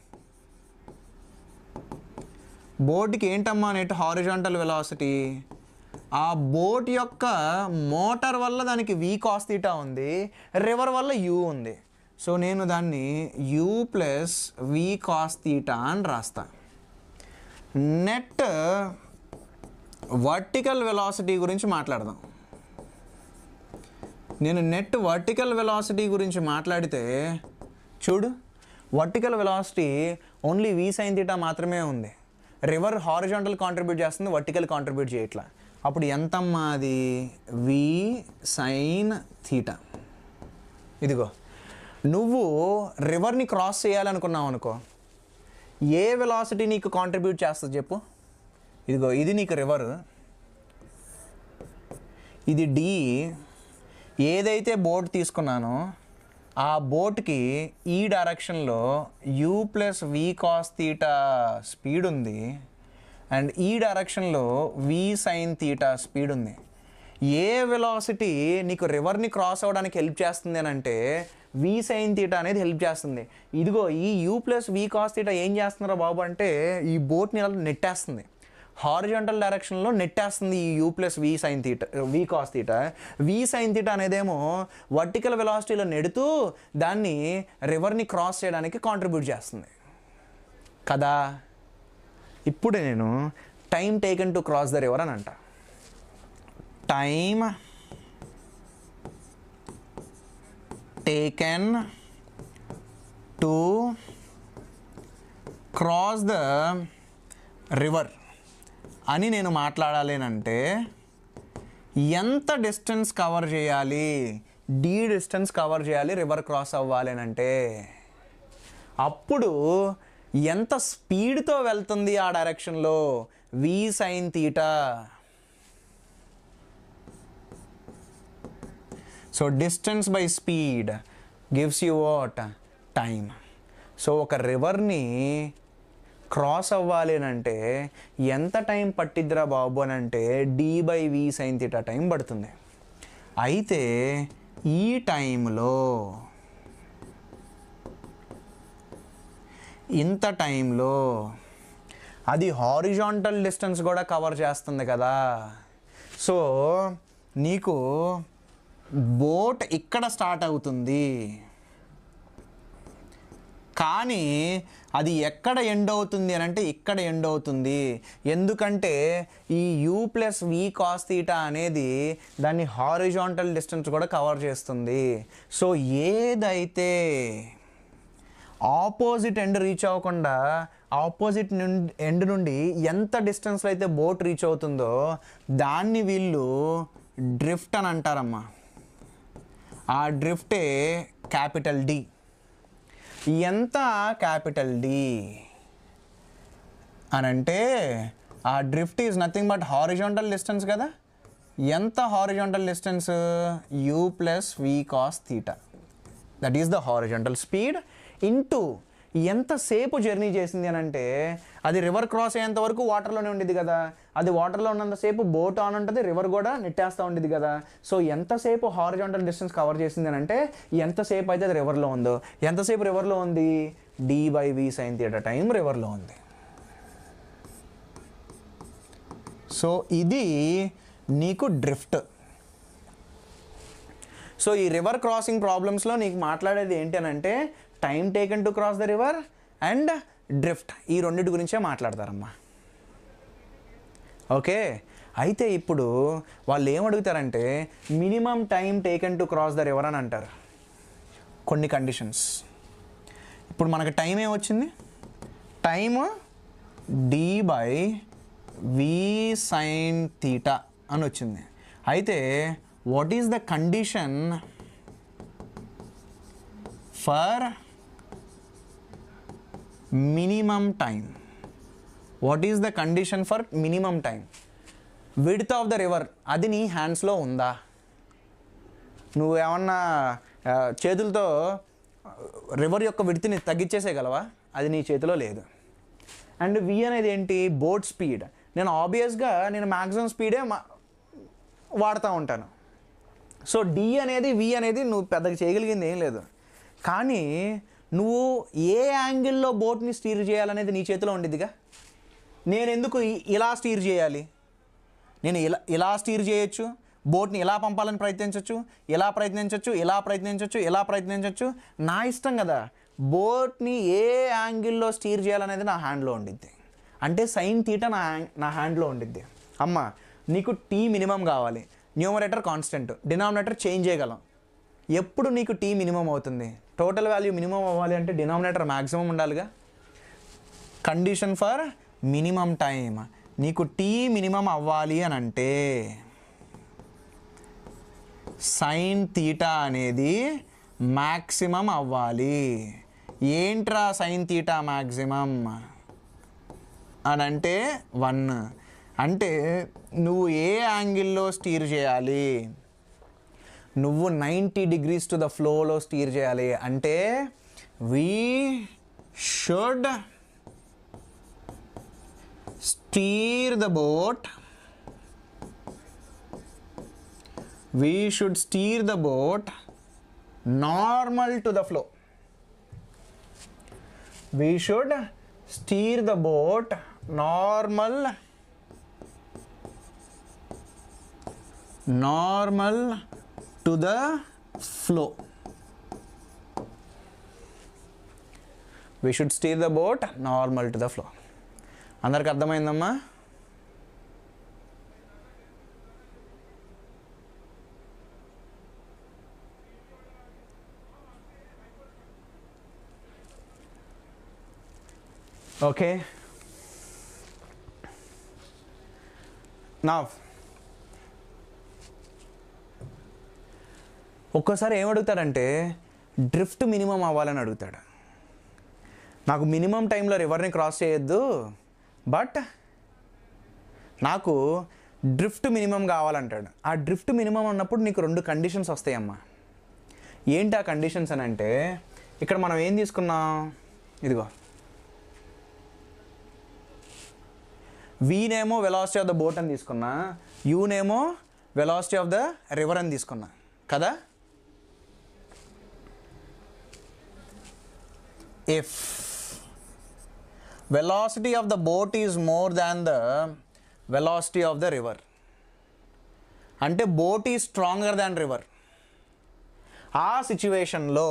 బోట్కి ఏంటమ్మా నెట్ హారిజాంటల్ వెలాసిటీ? ఆ బోట్ యొక్క మోటార్ వల్ల దానికి వి కాస్ థీటా ఉంది, రివర్ వల్ల యూ ఉంది. సో నేను దాన్ని U plus V cos theta అని రాస్తా. నెట్ వర్టికల్ వెలాసిటీ గురించి మాట్లాడదాం. నేను నెట్ వర్టికల్ వెలాసిటీ గురించి మాట్లాడితే చూడు, vertical velocity only v sine theta మాత్రమే ఉంది. రివర్ హారిజాంటల్ కాంట్రిబ్యూట్ చేస్తుంది, వర్టికల్ కాంట్రిబ్యూట్ చేయట్లా. అప్పుడు ఎంతమ్మా అది? V sine theta. ఇదిగో నువ్వు రివర్ని క్రాస్ చేయాలనుకున్నావు అనుకో, ఏ వెలాసిటీ నీకు కాంట్రిబ్యూట్ చేస్తుంది చెప్పు? ఇదిగో ఇది నీకు రివర్, ఇది డి. ఏదైతే బోట్ తీసుకున్నానో ఆ బోట్కి ఈ డైరెక్షన్లో you plus V cos theta speed ఉంది, అండ్ ఈ డైరెక్షన్లో వి సైన్ థీటా స్పీడ్ ఉంది. ఏ వెలాసిటీ నీకు రివర్ని క్రాస్ అవ్వడానికి హెల్ప్ చేస్తుంది అని అంటే వి సైన్ థీటా అనేది హెల్ప్ చేస్తుంది. ఇదిగో ఈ U plus V cos theta ఏం చేస్తున్నారో బాబు అంటే ఈ బోట్ని ఇలా నెట్టేస్తుంది, హారిజాంటల్ డైరెక్షన్లో నెట్టేస్తుంది ఈ U plus V sine theta, V cos theta. V sine theta అనేదేమో వర్టికల్ వెలాసిటీలో నెడుతూ దాన్ని రివర్ని క్రాస్ చేయడానికి కాంట్రిబ్యూట్ చేస్తుంది కదా. ఇప్పుడు నేను time taken to cross the river అని అంట. Time taken to cross the river అని నేను మాట్లాడాలేనంటే ఎంత డిస్టెన్స్ కవర్ చేయాలి? డి డిస్టెన్స్ కవర్ చేయాలి రివర్ క్రాస్ అవ్వాలి అని అంటే. అప్పుడు ఎంత స్పీడ్తో వెళ్తుంది ఆ డైరెక్షన్లో? V sine theta. So distance by speed gives you what? Time. So ఒక రివర్ని క్రాస్ అవ్వాలి అని అంటే ఎంత టైం పట్టిద్దిరా బాబు అని అంటే d by v sine theta time పడుతుంది. అయితే ఈ టైంలో ఇంత టైంలో అది హారిజాంటల్ డిస్టెన్స్ కూడా కవర్ చేస్తుంది కదా. సో నీకు బోట్ ఇక్కడ స్టార్ట్ అవుతుంది, కానీ అది ఎక్కడ ఎండ్ అవుతుంది అని అంటే ఇక్కడ ఎండ్ అవుతుంది. ఎందుకంటే ఈ U plus V cos theta అనేది దాన్ని హారిజాంటల్ డిస్టెన్స్ కూడా కవర్ చేస్తుంది. సో ఏదైతే ఆపోజిట్ ఎండ్ రీచ్ అవ్వకుండా ఆపోజిట్ ఎండ్ నుండి ఎంత డిస్టెన్స్లో అయితే బోట్ రీచ్ అవుతుందో దాన్ని వీళ్ళు డ్రిఫ్ట్ అని అంటారమ్మా. ఆ డ్రిఫ్టే క్యాపిటల్ డి. ఎంత క్యాపిటల్ డి అని అంటే ఆ drift is nothing but horizontal distance కదా. ఎంత horizontal distance? You plus V cos theta, that is the horizontal speed into ఎంతసేపు జర్నీ చేసింది అని అంటే అది రివర్ క్రాస్ అయ్యేంత వరకు వాటర్లోనే ఉండేది కదా. అది వాటర్లో ఉన్నంతసేపు బోట్ ఆన్ ఉంటుంది, రివర్ కూడా నెట్టేస్తూ ఉండేది కదా. సో ఎంతసేపు హారిజాంటల్ డిస్టెన్స్ కవర్ చేసింది అని అంటే ఎంతసేపు అయితే అది రివర్లో ఉందో. ఎంతసేపు రివర్లో ఉంది? d/v sin theta టైం రివర్లో ఉంది. సో ఇది నీకు డ్రిఫ్ట్. సో ఈ రివర్ క్రాసింగ్ ప్రాబ్లమ్స్లో నీకు మాట్లాడేది ఏంటి అని అంటే time taken to cross the river and drift, ఈ రెండింటి గురించే మాట్లాడతారమ్మా. ఓకే, అయితే ఇప్పుడు వాళ్ళు ఏమడుగుతారంటే minimum time taken to cross the river అని అంటారు. కొన్ని కండిషన్స్. ఇప్పుడు మనకు టైం ఏమొచ్చింది? టైమ్ d/v sin theta అని వచ్చింది. అయితే what is the condition for minimum time? What is the condition for minimum time? Width of the river అది నీ హ్యాండ్స్లో ఉందా? నువ్వు ఏమన్నా చేతులతో రివర్ యొక్క విడ్త్ని తగ్గించేసేయగలవా? అది నీ చేతిలో లేదు. అండ్ వి అనేది ఏంటి? Boat speed. నేను ఆబ్వియస్గా మ్యాక్సిమం స్పీడే వాడుతూ ఉంటాను. సో డి అనేది వి అనేది నువ్వు పెద్దగా చేయగలిగింది ఏం లేదు. కానీ నువ్వు ఏ యాంగిల్లో బోట్ని స్టీర్ చేయాలనేది నీ చేతిలో ఉండిద్దిగా. నేను ఎందుకు ఇలా స్టీర్ చేయాలి? నేను ఇలా స్టీర్ చేయొచ్చు, బోట్ని ఇలా పంపాలని ప్రయత్నించవచ్చు, ఇలా ప్రయత్నించవచ్చు, ఇలా ప్రయత్నించవచ్చు, ఇలా ప్రయత్నించవచ్చు, నా ఇష్టం కదా. బోట్ని ఏ యాంగిల్లో స్టీర్ చేయాలనేది నా హ్యాండ్లో ఉండిద్ది. అంటే సైన్ థీటా నా హ్యాండ్లో ఉండిద్ది. అమ్మ నీకు టీ మినిమం కావాలి, న్యూమరేటర్ కాన్స్టెంట్, డినామినేటర్ చేంజ్ చేయగలం. ఎప్పుడు నీకు టీ మినిమం అవుతుంది? టోటల్ వాల్యూ మినిమం అవ్వాలి అంటే డినామినేటర్ మ్యాక్సిమం ఉండాలిగా. కండిషన్ ఫర్ మినిమం టైం, నీకు టీ మినిమం అవ్వాలి అని అంటే సైన్ థీటా అనేది మ్యాక్సిమం అవ్వాలి. ఏంట్రా సైన్ థీటా మ్యాక్సిమం అని అంటే 1. అంటే నువ్వు ఏ యాంగిల్లో స్టీర్ చేయాలి? నువ్వు 90 degrees టు ద ఫ్లోలో స్టీర్ చేయాలి. అంటే we should stir the boat, we should steer the boat normal to the flow. We should steer the boat normal to the flow. We should steer the boat normal to the flow. అందరికి అర్థమైందమ్మా? Okay, నా ఒక్కోసారి ఏమడుగుతాడంటే drift minimum అవ్వాలని అడుగుతాడు. నాకు minimum టైంలో రివర్ని cross చేయొద్దు, but నాకు డ్రిఫ్ట్ మినిమం కావాలంటాడు. ఆ డ్రిఫ్ట్ మినిమం అన్నప్పుడు నీకు 2 కండిషన్స్ వస్తాయమ్మా. ఏంటి ఆ కండిషన్స్ అని అంటే ఇక్కడ మనం ఏం తీసుకున్నాం? ఇదిగో వీనేమో వెలాసిటీ ఆఫ్ ద బోట్ అని తీసుకున్నా, యూనేమో వెలాసిటీ ఆఫ్ ద రివర్ అని తీసుకున్నా కదా. If velocity of the boat is more than the velocity of the river, అంటే boat is stronger than river. ఆ సిచ్యువేషన్లో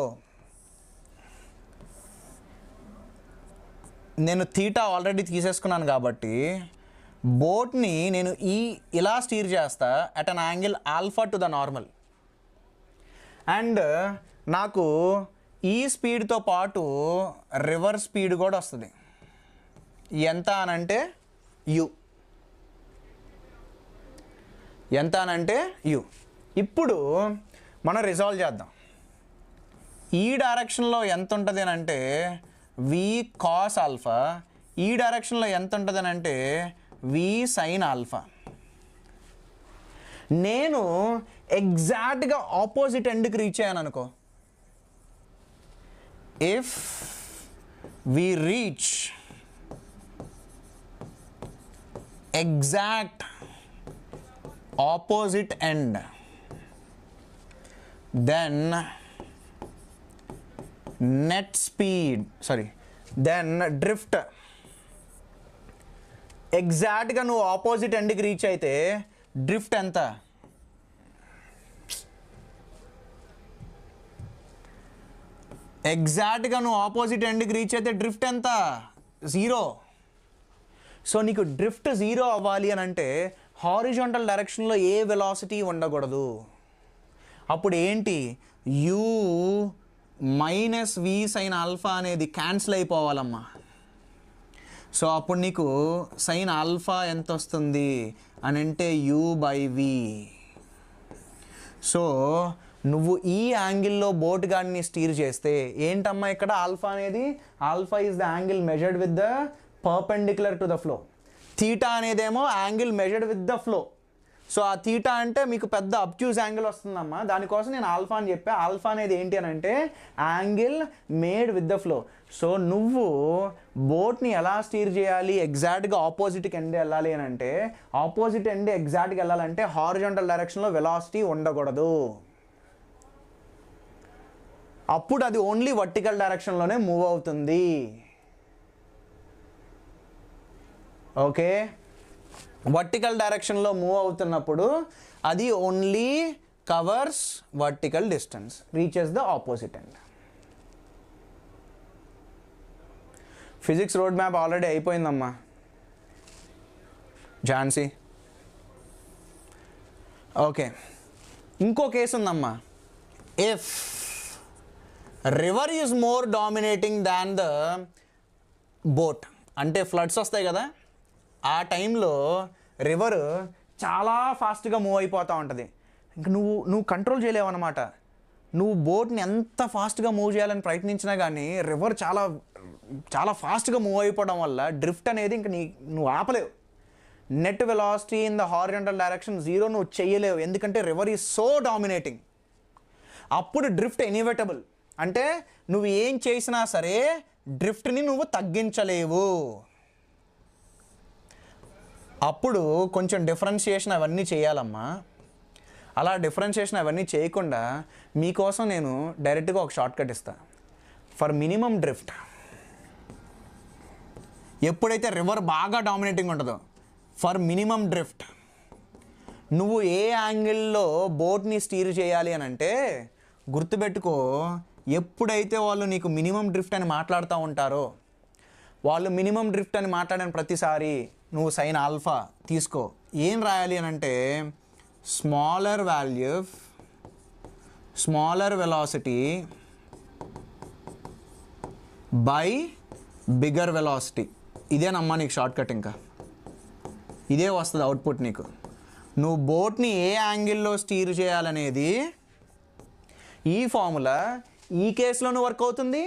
నేను థీటా ఆల్రెడీ తీసేసుకున్నాను కాబట్టి బోట్ని నేను ఇలా స్టీర్ చేస్తా at an angle alpha to the normal. And నాకు ఈ స్పీడ్తో పాటు రివర్ స్పీడ్ కూడా వస్తుంది. ఎంత అనంటే యు, ఎంత అనంటే యు. ఇప్పుడు మనం రిజాల్వ్ చేద్దాం. ఈ డైరెక్షన్లో ఎంత ఉంటుంది అని అంటే వి కాస్ ఆల్ఫా, ఈ డైరెక్షన్లో ఎంత ఉంటుంది అని అంటే వి సైన్ ఆల్ఫా. నేను ఎగ్జాక్ట్గా ఆపోజిట్ ఎండ్కి రీచ్ అయ్యాను అనుకో. If we reach exact opposite end, then net speed, then drift ఎగ్జాక్ట్గా నువ్వు ఆపోజిట్ ఎండ్కి రీచ్ అయితే డ్రిఫ్ట్ ఎంత? ఎగ్జాక్ట్గా నువ్వు ఆపోజిట్ ఎండ్కి రీచ్ అయితే డ్రిఫ్ట్ ఎంత? 0. సో నీకు డ్రిఫ్ట్ 0 అవ్వాలి అని అంటే హారిజాంటల్ డైరెక్షన్లో ఏ వెలాసిటీ ఉండకూడదు. అప్పుడు ఏంటి? u minus v sine alpha అనేది క్యాన్సిల్ అయిపోవాలమ్మా. సో అప్పుడు నీకు సైన్ ఆల్ఫా ఎంత వస్తుంది అని అంటే u/v. సో నువ్వు ఈ యాంగిల్లో బోట్ గాడిని స్టీర్ చేస్తే ఏంటమ్మా ఇక్కడ ఆల్ఫా అనేది? Alpha is the angle measured with the perpendicular to the flow. Theta అనేదేమో angle measured with the flow. So ఆ థీటా అంటే మీకు పెద్ద అబ్ట్యూజ్ యాంగిల్ వస్తుందమ్మా. దానికోసం నేను ఆల్ఫా అని చెప్పా. ఆల్ఫా అనేది ఏంటి అని అంటే angle made with the flow. So నువ్వు బోట్ని ఎలా స్టీర్ చేయాలి? ఎగ్జాక్ట్గా ఆపోజిట్కి ఎండ్ వెళ్ళాలి అని అంటే ఆపోజిట్ ఎండ్ ఎగ్జాక్ట్గా వెళ్ళాలంటే హారిజాంటల్ డైరెక్షన్లో వెలాసిటీ ఉండకూడదు. అప్పుడు అది ఓన్లీ వర్టికల్ డైరెక్షన్లోనే మూవ్ అవుతుంది. ఓకే, వర్టికల్ డైరెక్షన్లో మూవ్ అవుతున్నప్పుడు అది only covers vertical distance, reaches the opposite end. Physics road map already అయిపోయిందమ్మా ఝాన్సీ. ఓకే, ఇంకో కేసు ఉందమ్మా. If river is more dominating than the boat, అంటే ఫ్లడ్స్ వస్తాయి కదా, ఆ టైంలో రివర్ చాలా ఫాస్ట్గా మూవ్ అయిపోతూ ఉంటుంది. ఇంకా నువ్వు కంట్రోల్ చేయలేవు అనమాట. నువ్వు బోట్ని ఎంత ఫాస్ట్గా మూవ్ చేయాలని ప్రయత్నించినా కానీ రివర్ చాలా చాలా ఫాస్ట్గా మూవ్ అయిపోవడం వల్ల డ్రిఫ్ట్ అనేది ఇంక నువ్వు ఆపలేవు. Net velocity in the horizontal direction 0 నువ్వు చెయ్యలేవు, ఎందుకంటే రివర్ ఈజ్ సో డామినేటింగ్. అప్పుడు డ్రిఫ్ట్ ఇన్ఎవిటబుల్. అంటే నువ్వు ఏం చేసినా సరే డ్రిఫ్ట్ని నువ్వు తగ్గించలేవు. అప్పుడు కొంచెం డిఫరెన్షియేషన్ అవన్నీ చేయాలమ్మా. అలా డిఫరెన్షియేషన్ అవన్నీ చేయకుండా మీకోసం నేను డైరెక్ట్గా ఒక షార్ట్ కట్ ఇస్తాను. ఫర్ మినిమం డ్రిఫ్ట్, ఎప్పుడైతే రివర్ బాగా డామినేటింగ్ ఉంటుందో, ఫర్ మినిమం డ్రిఫ్ట్ నువ్వు ఏ యాంగిల్లో బోట్ని స్టీర్ చేయాలి అని అంటే గుర్తుపెట్టుకో, ఎప్పుడైతే వాళ్ళు నీకు మినిమం డ్రిఫ్ట్ అని మాట్లాడుతూ ఉంటారో, వాళ్ళు మినిమం డ్రిఫ్ట్ అని మాట్లాడిన ప్రతిసారి నువ్వు సైన్ ఆల్ఫా తీసుకో. ఏం రాయాలి అని అంటే smaller value, smaller velocity by bigger velocity. ఇదేనమ్మా నీకు షార్ట్ కట్. ఇంకా ఇదే వస్తుంది అవుట్పుట్ నీకు. నువ్వు బోట్ని ఏ యాంగిల్లో స్టీర్ చేయాలనేది ఈ ఫార్ములా ఈ కేసులోనూ వర్క్ అవుతుంది,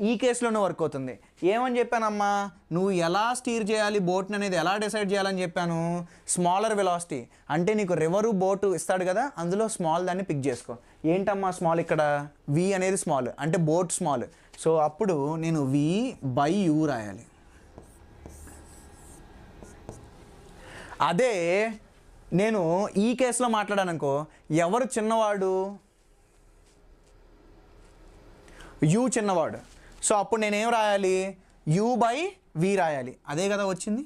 ఈ కేసులోనూ వర్క్ అవుతుంది. ఏమని చెప్పానమ్మా? నువ్వు ఎలా స్టీర్ చేయాలి బోట్ని అనేది ఎలా డిసైడ్ చేయాలని చెప్పాను? స్మాలర్ వెలాసిటీ అంటే నీకు రివరు బోటు ఇస్తాడు కదా, అందులో స్మాల్ దాన్ని పిక్ చేసుకో. ఏంటమ్మా స్మాల్? ఇక్కడ వి అనేది స్మాల్, అంటే బోట్ స్మాల్. సో అప్పుడు నేను v/u రాయాలి. అదే నేను ఈ కేసులో మాట్లాడాను అనుకో, ఎవరు చిన్నవాడు? u చిన్నవాడు. సో అప్పుడు నేనేం రాయాలి? u/v రాయాలి. అదే కదా వచ్చింది.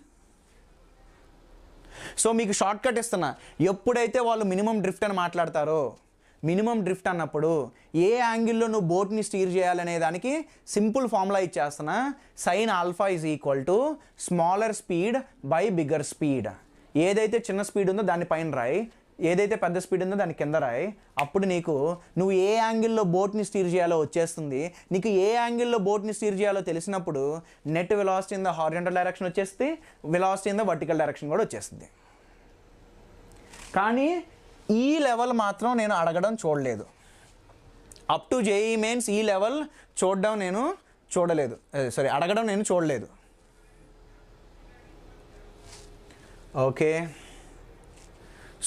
సో మీకు షార్ట్ కట్ ఇస్తున్నా. ఎప్పుడైతే వాళ్ళు మినిమం డ్రిఫ్ట్ అని మాట్లాడతారో, మినిమం డ్రిఫ్ట్ అన్నప్పుడు ఏ యాంగిల్లో నువ్వు బోట్ని స్టీర్ చేయాలనే దానికి సింపుల్ ఫార్ములా ఇచ్చేస్తున్నా. Sine alpha is equal to smaller speed by bigger speed. ఏదైతే చిన్న స్పీడ్ ఉందో దాన్ని పైన రాయి, ఏదైతే పెద్ద స్పీడ్ ఉందో దాన్ని కింద రాయి. అప్పుడు నువ్వు ఏ యాంగిల్లో బోట్ని స్టీర్ చేయాలో వచ్చేస్తుంది. నీకు ఏ యాంగిల్లో బోట్ని స్టీర్ చేయాలో తెలిసినప్పుడు net velocity in the horizontal direction వచ్చేస్తుంది, velocity in the vertical direction కూడా వచ్చేస్తుంది. కానీ ఈ లెవెల్ మాత్రం నేను అడగడం చూడలేదు. అప్ టు జేఈ మెయిన్స్ ఈ లెవెల్ అడగడం నేను చూడలేదు. ఓకే,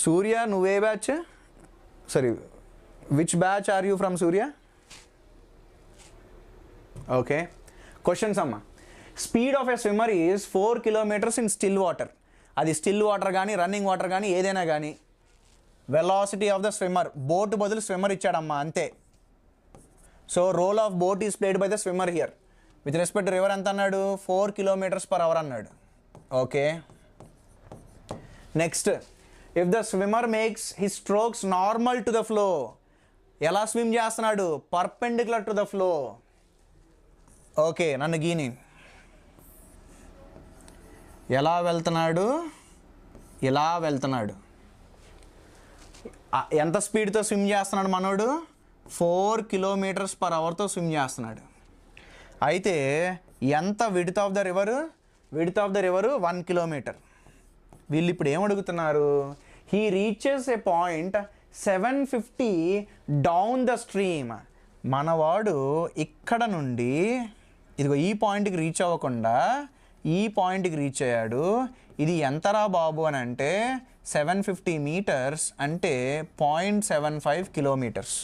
సూర్య నువ్వే batch? Which batch are you from Surya? Okay, questions అమ్మా. Speed of a swimmer is 4 kilometres in still water. అది స్టిల్ వాటర్ కానీ రన్నింగ్ వాటర్ కానీ ఏదైనా కానీ velocity of the swimmer, boat బదులు స్విమ్మర్ ఇచ్చాడమ్మా అంతే. So role of boat is played by the swimmer here. With respect to river ఎంత అన్నాడు? 4 కిలోమీటర్స్ పర్ అవర్ అన్నాడు. Okay, next, if the swimmer makes his strokes normal to the flow. ఎలా swim చేస్తున్నాడు? Perpendicular to the flow. Okay, నన్ను గీని ఎలా వెళ్తున్నాడు? ఇలా వెళ్తున్నాడు. ఎంత స్పీడ్తో స్విమ్ చేస్తున్నాడు మనోడు? 4 కిలోమీటర్స్ పర్ అవర్తో స్విమ్ చేస్తున్నాడు. అయితే ఎంత width of the river? Width of the river 1 kilometre. వీళ్ళు ఇప్పుడు ఏం అడుగుతున్నారు? He reaches a point 750 down the stream. మనవాడు ఇక్కడ నుండి ఇదిగో ఈ పాయింట్కి రీచ్ అవ్వకుండా ఈ పాయింట్కి రీచ్ అయ్యాడు. ఇది ఎంతరా బాబు అని అంటే 750 మీటర్స్ అంటే 0.75 కిలోమీటర్స్.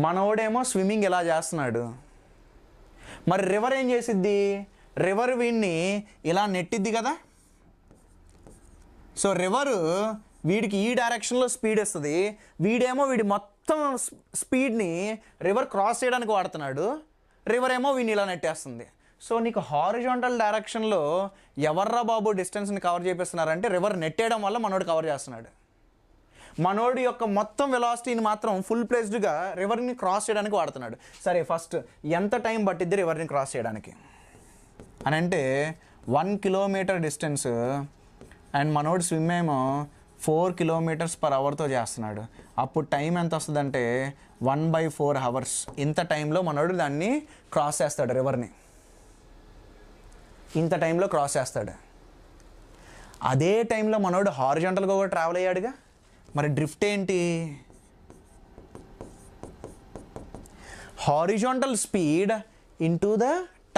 మనోడేమో స్విమ్మింగ్ ఎలా చేస్తున్నాడు? మరి రివర్ ఏం చేసిద్ది? రివర్ వీడిని ఇలా నెట్టిద్ది కదా. సో రివరు వీడికి ఈ డైరెక్షన్లో స్పీడ్ ఇస్తుంది, వీడేమో వీడి మొత్తం స్పీడ్ని రివర్ క్రాస్ చేయడానికి వాడుతున్నాడు, రివర్ ఏమో వీడిని ఇలా నెట్టేస్తుంది. సో నీకు హారిజాంటల్ డైరెక్షన్లో ఎవర్రా బాబు డిస్టెన్స్ని కవర్ చేపిస్తున్నారంటే రివర్ నెట్టేయడం వల్ల మనోడు కవర్ చేస్తున్నాడు. మనోడి యొక్క మొత్తం వెలాసిటీని మాత్రం ఫుల్ ప్లేస్డ్గా రివర్ని క్రాస్ చేయడానికి వాడుతున్నాడు. సరే, ఫస్ట్ ఎంత టైం పట్టిద్ది రివర్ని క్రాస్ చేయడానికి అని అంటే 1 కిలోమీటర్ డిస్టెన్స్ అండ్ మనోడు స్విమ్ ఏమో 4 కిలోమీటర్స్ పర్ అవర్తో చేస్తున్నాడు. అప్పుడు టైం ఎంత వస్తుందంటే 1/4 అవర్స్. ఇంత టైంలో మనోడు దాన్ని క్రాస్ చేస్తాడు, రివర్ని ఇంత టైంలో క్రాస్ చేస్తాడు. అదే టైంలో మనోడు హారిజాంటల్గా కూడా ట్రావెల్ అయ్యాడుగా. మరి డ్రిఫ్ట్ ఏంటి? Horizontal speed into the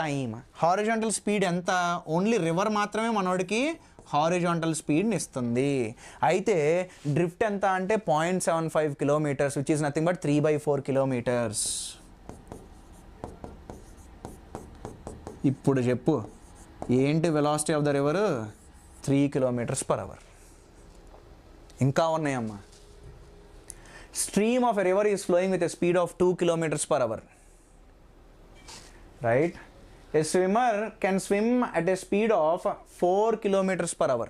time. Horizontal speed ఎంత? ఓన్లీ రివర్ మాత్రమే మనోడికి హారిజాంటల్ స్పీడ్ని ఇస్తుంది. అయితే డ్రిఫ్ట్ ఎంత అంటే 0.75 kilometres, which is nothing but 3/4 kilometres. ఇప్పుడు చెప్పు, ఏంటి velocity of the river? 3 kilometres per hour. ఇంకా ఉన్నాయమ్మా. Stream of a river is flowing with a speed of 2 kilometres per hour. Right? A swimmer can swim at a speed of 4 kilometers per hour.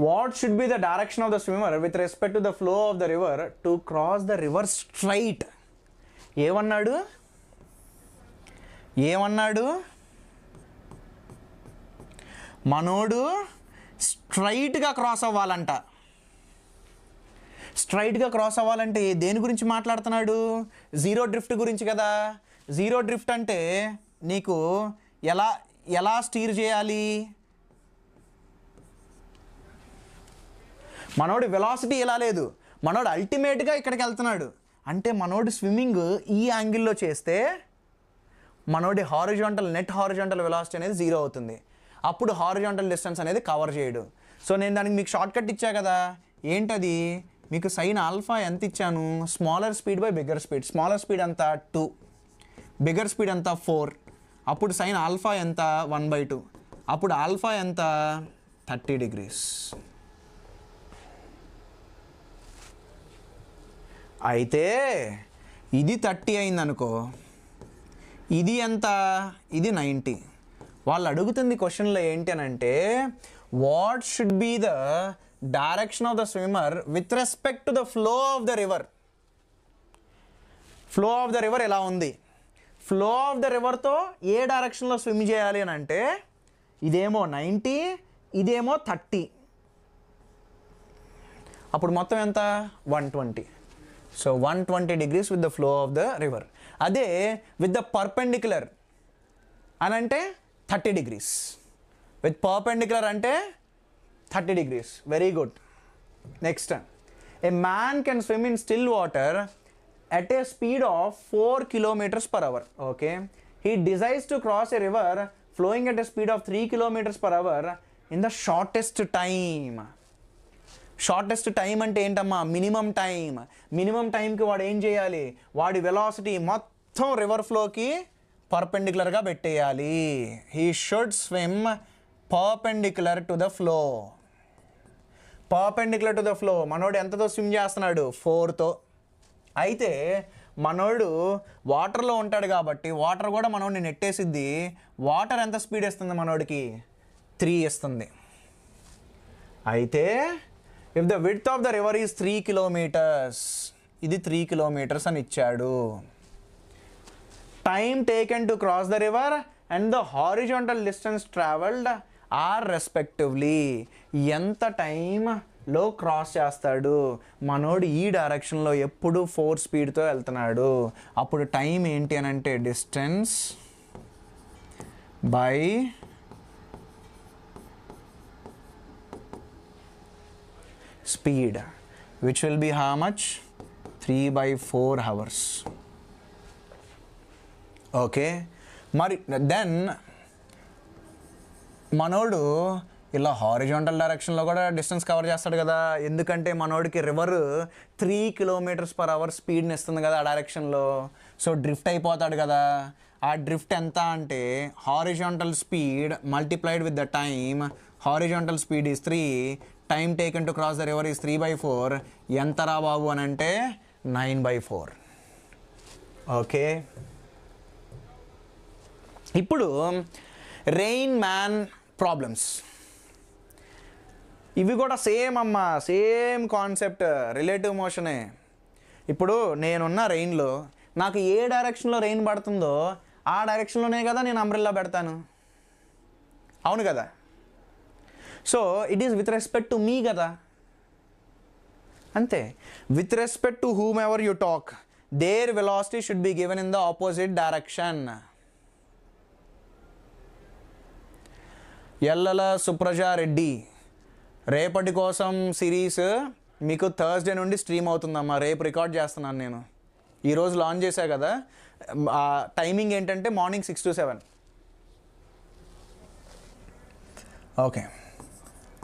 What should be the direction of the swimmer with respect to the flow of the river to cross the river straight? ఏమన్నాడు? మనోడు స్ట్రైట్గా cross అవ్వాలంట. స్ట్రైట్గా cross అవ్వాలంటే దేని గురించి మాట్లాడుతున్నాడు? Zero drift గురించి కదా. జీరో డ్రిఫ్ట్ అంటే నీకు ఎలా స్టీర్ చేయాలి? మనోడి వెలాసిటీ ఎలా లేదు, మనోడు అల్టిమేట్గా ఇక్కడికి వెళ్తున్నాడు అంటే మనోడి స్విమ్మింగ్ ఈ యాంగిల్లో చేస్తే మనోడి నెట్ హారిజాంటల్ వెలాసిటీ అనేది 0 అవుతుంది. అప్పుడు హారిజాంటల్ డిస్టెన్స్ అనేది కవర్ చేయడు. సో నేను దానికి మీకు షార్ట్ కట్ ఇచ్చా కదా. ఏంటది? మీకు సైన్ ఆల్ఫా ఎంత ఇచ్చాను? Smaller speed by bigger speed. Smaller speed ఎంత? 2, బిగ్గర్ స్పీడ్ ఎంత? 4. అప్పుడు సైన్ ఆల్ఫా ఎంత? 1/2. అప్పుడు ఆల్ఫా ఎంత? 30 degrees. అయితే ఇది 30 అయిందనుకో, ఇది ఎంత? ఇది 90. వాళ్ళు అడుగుతుంది క్వశ్చన్లో ఏంటి అని అంటే what should be the direction of the swimmer with respect to the flow of the river. Flow of the river ఎలా ఉంది? ఫ్లో ఆఫ్ ద రివర్తో ఏ డైరెక్షన్లో స్విమ్ చేయాలి అని అంటే ఇదేమో 90, ఇదేమో 30. అప్పుడు మొత్తం ఎంత? 120. So 120 degrees with the flow of the river. అదే విత్ ద పర్పెండిక్యులర్ అని అంటే 30 degrees. విత్ పర్పెండిక్యులర్ అంటే 30 degrees. Very good. Next, a man can swim in still water at a speed of 4 kilometers per hour. Okay. He decides to cross a river flowing at a speed of 3 kilometers per hour in the shortest time. Shortest time అంటే ఏంటమ్మా? Minimum time. Minimum టైంకి వాడు ఏం చేయాలి? వాడి velocity మొత్తం river ఫ్లోకి పర్పెండిక్యులర్గా పెట్టేయాలి. He should swim perpendicular to the flow. Perpendicular to the flow. మనోడు ఎంతతో స్విమ్ చేస్తున్నాడు? 4తో. అయితే మనోడు వాటర్లో ఉంటాడు కాబట్టి వాటర్ కూడా మనోడిని నెట్టేసిద్ది. వాటర్ ఎంత స్పీడ్ ఇస్తుంది మనోడికి? 3 ఇస్తుంది. అయితే if the width of the river is 3 kilometres, ఇది 3 కిలోమీటర్స్ అని ఇచ్చాడు. Time taken to cross the river and the horizontal distance travelled are respectively. ఎంత టైంలో క్రాస్ చేస్తాడు మనోడు? ఈ డైరెక్షన్లో ఎప్పుడు 4 స్పీడ్తో వెళ్తున్నాడు. అప్పుడు టైం ఏంటి అని అంటే distance by speed, which will be how much? 3/4 hours. Okay, మరి దెన్ మనోడు ఇలా హారిజాంటల్ డైరెక్షన్లో కూడా డిస్టెన్స్ కవర్ చేస్తాడు కదా. ఎందుకంటే మనోడికి రివర్ 3 km/h స్పీడ్ని ఇస్తుంది కదా ఆ డైరెక్షన్లో. సో డ్రిఫ్ట్ అయిపోతాడు కదా. ఆ డ్రిఫ్ట్ ఎంత అంటే horizontal speed multiplied with the time. Horizontal speed is 3, time taken to cross the river is 3/4. ఎంత రా బాబు అని అంటే 9/4. ఓకే, ఇప్పుడు రెయిన్ మ్యాన్ ప్రాబ్లమ్స్. ఇవి కూడా సేమ్ అమ్మా, సేమ్ కాన్సెప్ట్, రిలేటివ్ మోషనే. ఇప్పుడు నేనున్న రెయిన్లో నాకు ఏ డైరెక్షన్లో రెయిన్ పడుతుందో ఆ డైరెక్షన్లోనే కదా నేను అంబ్రెల్లా పెడతాను. అవును కదా? So it is with respect to me కదా. అంతే. With respect to whomever you talk, their velocity should be given in the opposite direction. Ellala Supraja Reddy, రేపటి కోసం సిరీస్ మీకు థర్స్డే నుండి స్ట్రీమ్ అవుతుందమ్మా. రేపు రికార్డ్ చేస్తున్నాను నేను. ఈరోజు లాంచ్ చేశా కదా. టైమింగ్ ఏంటంటే మార్నింగ్ 6 to 7. ఓకే,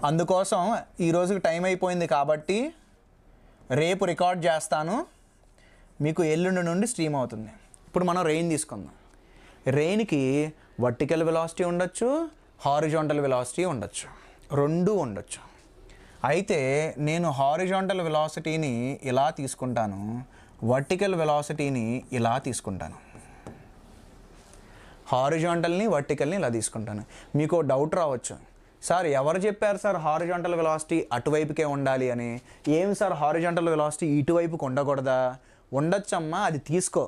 అందుకోసం ఈరోజుకి టైం అయిపోయింది కాబట్టి రేపు రికార్డ్ చేస్తాను, మీకు ఎల్లుండి నుండి స్ట్రీమ్ అవుతుంది. ఇప్పుడు మనం రెయిన్ తీసుకుందాం. రెయిన్కి వర్టికల్ వెలాసిటీ ఉండొచ్చు, హారిజాంటల్ వెలాసిటీ ఉండొచ్చు, రెండూ ఉండొచ్చు. అయితే నేను హారిజాంటల్ వెలాసిటీని ఇలా తీసుకుంటాను, వర్టికల్ వెలాసిటీని ఇలా తీసుకుంటాను. హారిజాంటల్ని వర్టికల్ని ఇలా తీసుకుంటాను. మీకు డౌట్ రావచ్చు, సార్ ఎవరు చెప్పారు సార్ హారిజాంటల్ వెలాసిటీ అటువైపుకే ఉండాలి అని? ఏం సార్ హారిజాంటల్ వెలాసిటీ ఇటువైపుకి ఉండకూడదా? ఉండొచ్చమ్మా, అది తీసుకో.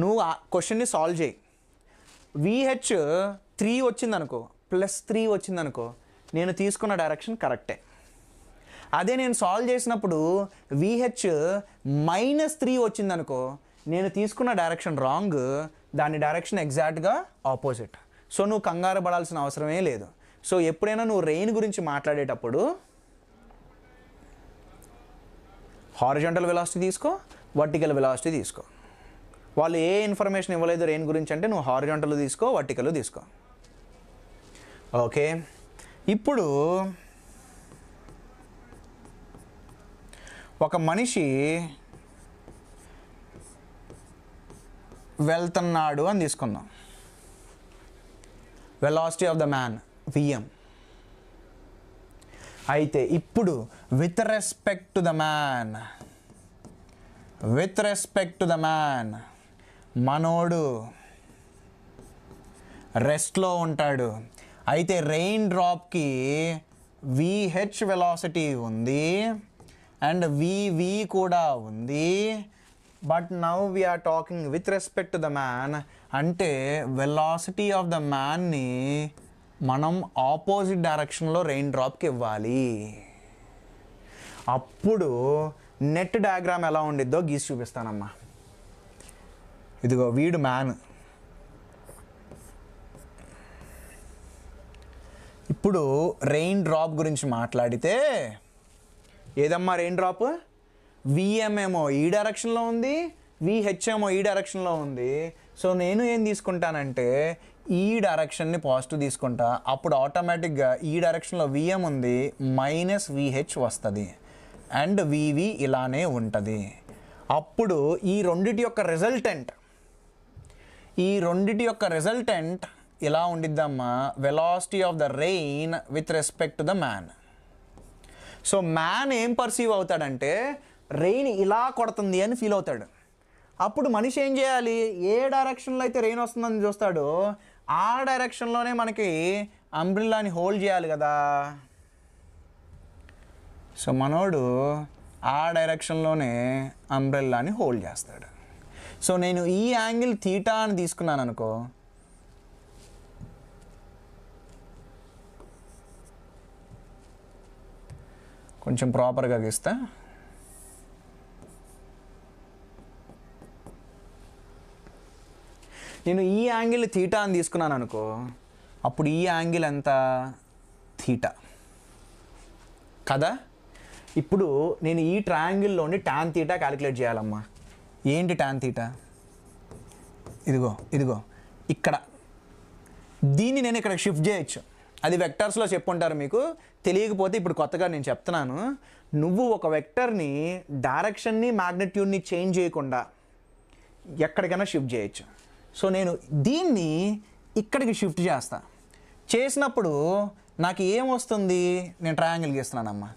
నువ్వు ఆ క్వశ్చన్ని సాల్వ్ చేయి. VH 3 వచ్చిందనుకో, +3 వచ్చిందనుకో, నేను తీసుకున్న డైరెక్షన్ కరెక్టే. అదే నేను సాల్వ్ చేసినప్పుడు VH -3 వచ్చిందనుకో, నేను తీసుకున్న డైరెక్షన్ రాంగ్, దాని డైరెక్షన్ ఎగ్జాక్ట్గా ఆపోజిట్. సో నువ్వు కంగారు పడాల్సిన అవసరమే లేదు. సో ఎప్పుడైనా నువ్వు రెయిన్ గురించి మాట్లాడేటప్పుడు హారిజాంటల్ వెలాసిటీ తీసుకో, వర్టికల్ వెలాసిటీ తీసుకో. వాళ్ళు ఏ ఇన్ఫర్మేషన్ ఇవ్వలేదు రెయిన్ గురించి అంటే నువ్వు హారిజాంటల్ తీసుకో, వర్టికల్ తీసుకో. ఓకే, ఇప్పుడు ఒక మనిషి వెళ్తున్నాడు అని తీసుకుందాం. Velocity of the man Vm. అయితే ఇప్పుడు with respect to the man, మనోడు రెస్ట్లో ఉంటాడు. అయితే రెయిన్ డ్రాప్కి VH వెలాసిటీ ఉంది అండ్ VV కూడా ఉంది. But now we are talking with respect to the man. అంటే వెలాసిటీ ఆఫ్ ద మ్యాన్ని మనం ఆపోజిట్ డైరెక్షన్లో రెయిన్ డ్రాప్కి ఇవ్వాలి. అప్పుడు నెట్ డయాగ్రామ్ ఎలా ఉండిద్దో గీసి చూపిస్తానమ్మా. ఇదిగో వీడు మ్యాన్. ఇప్పుడు రెయిన్ డ్రాప్ గురించి మాట్లాడితే ఏదమ్మా రెయిన్ డ్రాప్? Vm ఏమో ఈ డైరెక్షన్లో ఉంది, VH ఏమో ఈ డైరెక్షన్లో ఉంది. సో నేను ఏం తీసుకుంటానంటే ఈ డైరెక్షన్ని పాజిటివ్ తీసుకుంటా, అప్పుడు ఆటోమేటిక్గా ఈ డైరెక్షన్లో విఎం ఉంది, మైనస్ విహెచ్ వస్తుంది అండ్ వివి ఇలానే ఉంటుంది. అప్పుడు ఈ రెండిటి యొక్క రిజల్టెంట్ ఇలా ఉండిద్దమ్మా, velocity of the rain with respect to the man. So man ఏం పర్సీవ్ అవుతాడంటే రెయిన్ ఇలా కొడుతుంది అని ఫీల్ అవుతాడు. అప్పుడు మనిషి ఏం చేయాలి, ఏ డైరెక్షన్లో అయితే రెయిన్ వస్తుందని చూస్తాడో ఆ డైరెక్షన్లోనే మనకి అంబ్రిల్లాని హోల్డ్ చేయాలి కదా. సో మనోడు ఆ డైరెక్షన్లోనే అంబ్రెల్లాని హోల్డ్ చేస్తాడు. సో నేను ఈ యాంగిల్ థీటా అని తీసుకున్నాను అనుకో, కొంచెం ప్రాపర్గా గీస్తా. నేను ఈ యాంగిల్ థీటా అని తీసుకున్నాను అనుకో, అప్పుడు ఈ యాంగిల్ ఎంత, థీటా కదా. ఇప్పుడు నేను ఈ ట్రయాంగిల్లోని టాన్ థీటా క్యాలిక్యులేట్ చేయాలమ్మా. ఏంటి టాన్ థీటా, ఇదిగో ఇక్కడ, దీన్ని నేను ఇక్కడ షిఫ్ట్ చేయొచ్చు. అది వెక్టర్స్లో చెప్పుంటారు మీకు, తెలియకపోతే ఇప్పుడు కొత్తగా నేను చెప్తున్నాను. నువ్వు ఒక వెక్టర్ని డైరెక్షన్ని మ్యాగ్నిట్యూడ్ని చేంజ్ చేయకుండా ఎక్కడికైనా షిఫ్ట్ చేయొచ్చు. సో నేను దీన్ని ఇక్కడికి షిఫ్ట్ చేసినప్పుడు నాకు ఏం వస్తుంది, నేను ట్రయాంగిల్ గీస్తున్నానమ్మా,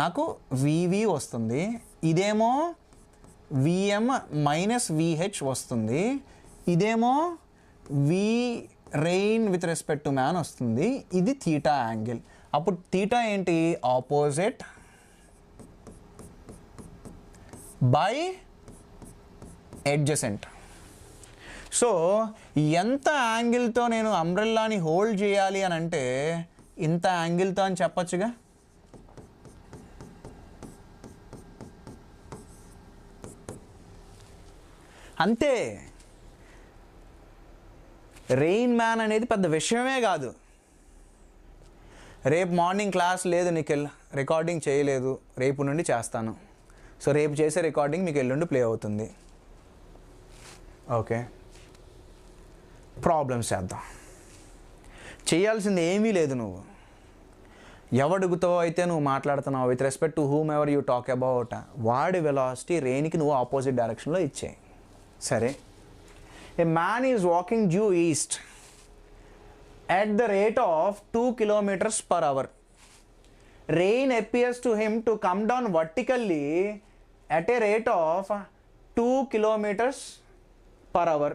నాకు వివి వస్తుంది, ఇదేమో విఎం మైనస్ విహెచ్ వస్తుంది, ఇదేమో V rain with respect to man వస్తుంది. ఇది థీటా యాంగిల్. అప్పుడు థీటా ఏంటి, ఆపోజిట్ బై అడ్జసెంట్. సో ఎంత యాంగిల్తో నేను అంబ్రెల్లాని హోల్డ్ చేయాలి అని అంటే ఇంత యాంగిల్తో అని చెప్పచ్చుగా. అంతే. రెయిన్ మ్యాన్ అనేది పెద్ద విషయమే కాదు. రేపు మార్నింగ్ క్లాస్ లేదు నిఖిల్, రికార్డింగ్ చేయలేదు, రేపు నుండి చేస్తాను. సో రేపు చేసే రికార్డింగ్ మీకు ఎల్లుండి ప్లే అవుతుంది. ఓకే, ప్రాబ్లమ్స్ చేద్దాం. చేయాల్సింది ఏమీ లేదు. నువ్వు ఎవడుగుతో అయితే నువ్వు మాట్లాడుతున్నావు, with respect to whomever you talk about, వాడి వెలాసిటీ రెయిన్కి నువ్వు ఆపోజిట్ డైరెక్షన్లో ఇచ్చేయి. సరే, ఏ man is walking due east at the rate of 2 kilometers per hour. Rain appears to him to come down vertically at a rate of 2 kilometers per hour.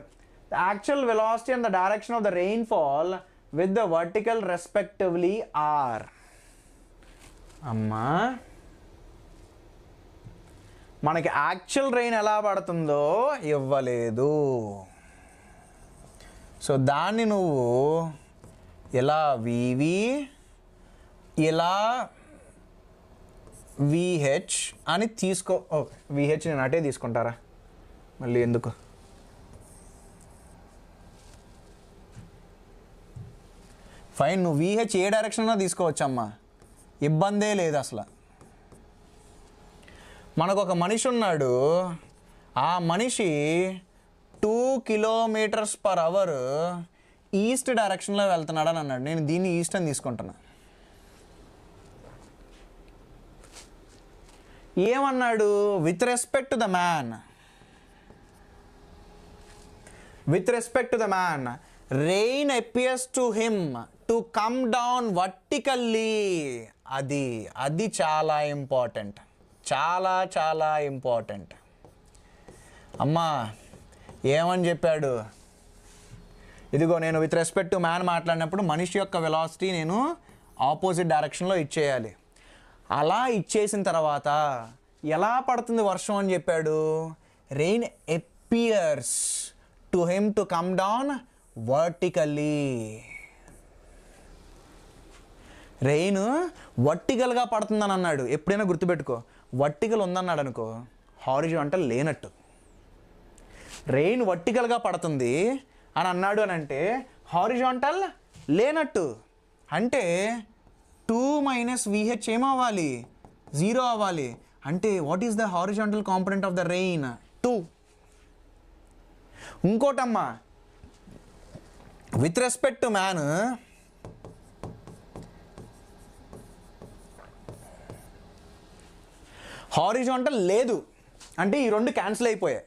The actual velocity and the direction of the rainfall with the vertical respectively are. అమ్మా, మనకి actual rain ఎలా పడుతుందో ఇవ్వలేదు. So దాన్ని నువ్వు ఇలా వివి, ఇలా VH అని తీసుకో. ఓకే, విహెచ్ నేను అటే తీసుకుంటారా మళ్ళీ ఎందుకు. ఫైన్, నువ్వు విహెచ్ ఏ డైరెక్షన్లో తీసుకోవచ్చమ్మా, ఇబ్బందే లేదు అసలు. మనకు ఒక మనిషి ఉన్నాడు, ఆ మనిషి 2 kilometers per hour ఈస్ట్ డైరెక్షన్లో వెళ్తున్నాడు అని అన్నాడు. నేను దీన్ని ఈస్ట్ అని తీసుకుంటున్నా. ఏమన్నాడు, with respect to the man, with respect to the man rain appears to him to come down vertically. అది చాలా ఇంపార్టెంట్, చాలా చాలా ఇంపార్టెంట్. అమ్మా ఏమని చెప్పాడు, ఇదిగో నేను విత్ రెస్పెక్ట్ టు మ్యాన్ మాట్లాడినప్పుడు మనిషి యొక్క వెలాసిటీ నేను ఆపోజిట్ డైరెక్షన్లో ఇచ్చేయాలి. అలా ఇచ్చేసిన తర్వాత ఎలా పడుతుంది వర్షం అని చెప్పాడు, rain appears to him to come down vertically. Rain వర్టికల్గా పడుతుందని అన్నాడు. ఎప్పుడైనా గుర్తుపెట్టుకో, వర్టికల్ ఉందన్నాడు అనుకో హారిజాంటల్ లేనట్టు. రెయిన్ వర్టికల్గా పడుతుంది అని అన్నాడు అని అంటే హారిజాంటల్ లేనట్టు. అంటే 2 minus VH ఏమవ్వాలి, 0 అవ్వాలి. అంటే what is the horizontal component of the rain, 2. ఇంకోటమ్మా, with respect to man horizontal లేదు అంటే ఈ రెండు క్యాన్సిల్ అయిపోయాయి.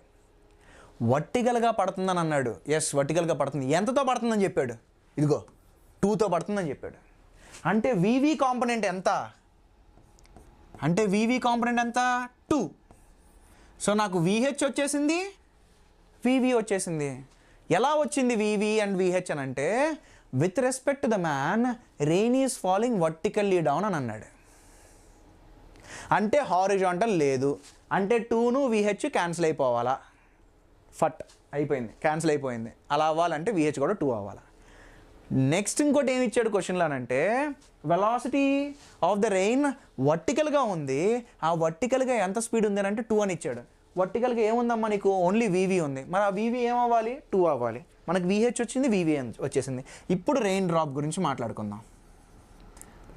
వర్టికల్గా పడుతుందని అన్నాడు. ఎస్, వర్టికల్గా పడుతుంది. ఎంతతో పడుతుందని చెప్పాడు? ఇదిగో 2తో పడుతుందని చెప్పాడు. అంటే వివి కాంపోనెంట్ ఎంత? అంటే వివి కాంపోనెంట్ ఎంత? 2. సో నాకు విహెచ్ వచ్చేసింది, వివి వచ్చేసింది. ఎలా వచ్చింది వివి అండ్ విహెచ్ అని అంటే, with respect to the man rain is falling vertically down అని అన్నాడు. అంటే హారిజాంటల్ లేదు, అంటే 2ను విహెచ్ క్యాన్సిల్ అయిపోవాలా? ఫట్ అయిపోయింది, క్యాన్సిల్ అయిపోయింది. అలా అవ్వాలంటే విహెచ్ కూడా 2 అవ్వాలి. నెక్స్ట్ ఇంకోటి ఏమి ఇచ్చాడు క్వశ్చన్లో అంటే, వెలాసిటీ ఆఫ్ ద రెయిన్ వర్టికల్గా ఉంది, ఆ వర్టికల్గా ఎంత స్పీడ్ ఉంది అంటే 2 అని ఇచ్చాడు. వర్టికల్గా ఏముందమ్మా నీకు? ఓన్లీ వివి ఉంది. మరి ఆ వివి ఏమవ్వాలి? 2 అవ్వాలి. మనకు విహెచ్ వచ్చింది, వివి వచ్చేసింది. ఇప్పుడు రెయిన్ డ్రాప్ గురించి మాట్లాడుకుందాం.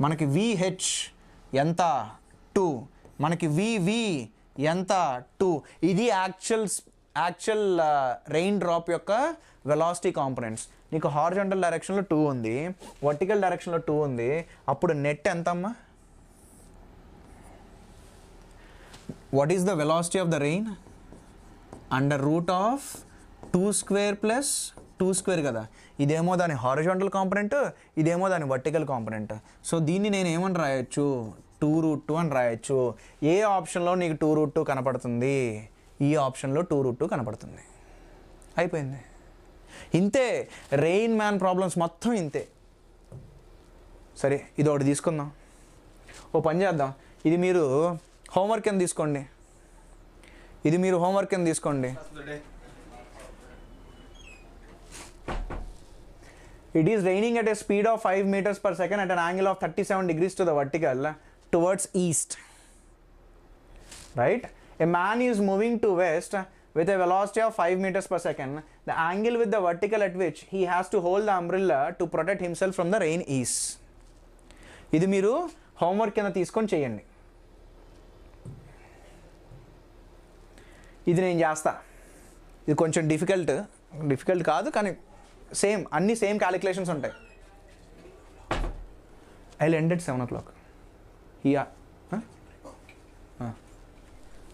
మనకి విహెచ్ ఎంత? 2. మనకి వివి ఎంత? 2. ఇది యాక్చువల్ రెయిన్ డ్రాప్ యొక్క వెలాసిటీ కాంపోనెంట్స్. నీకు హారిజాంటల్ డైరెక్షన్లో 2 ఉంది, వర్టికల్ డైరెక్షన్లో 2 ఉంది. అప్పుడు నెట్ ఎంతమ్మా? What is the velocity of the rain? √2² plus 2² కదా. ఇదేమో దాని హారిజాంటల్ కాంపోనెంట్, ఇదేమో దాని వర్టికల్ కాంపోనెంట్. సో దీన్ని నేను ఏమని రాయొచ్చు? 2√2 అని రాయొచ్చు. ఏ ఆప్షన్లో నీకు 2√2 కనపడుతుంది? ఈ ఆప్షన్లో 2√2 కనపడుతుంది. అయిపోయింది. ఇంతే రెయిన్ మ్యాన్ ప్రాబ్లమ్స్ మొత్తం ఇంతే. సరే, ఇది ఒకటి తీసుకుందాం. ఓ పని చేద్దాం, ఇది మీరు హోంవర్క్ కింద తీసుకోండి. It is raining at a speed of 5 meters per second at an angle of 37 degrees to the vertical towards east. Right? A man is moving to west with a velocity of 5 meters per second. The angle with the vertical at which he has to hold the umbrella to protect himself from the rain is. ఇది మీరు homework కింద తీసుకొని చేయండి. ఇది నేను చేస్తా. ఇది కొంచెం డిఫికల్ట్ కాదు, కానీ అన్ని సేమ్ క్యాలిక్యులేషన్స్ ఉంటాయి. I'll end at 7 o'clock. Yeah.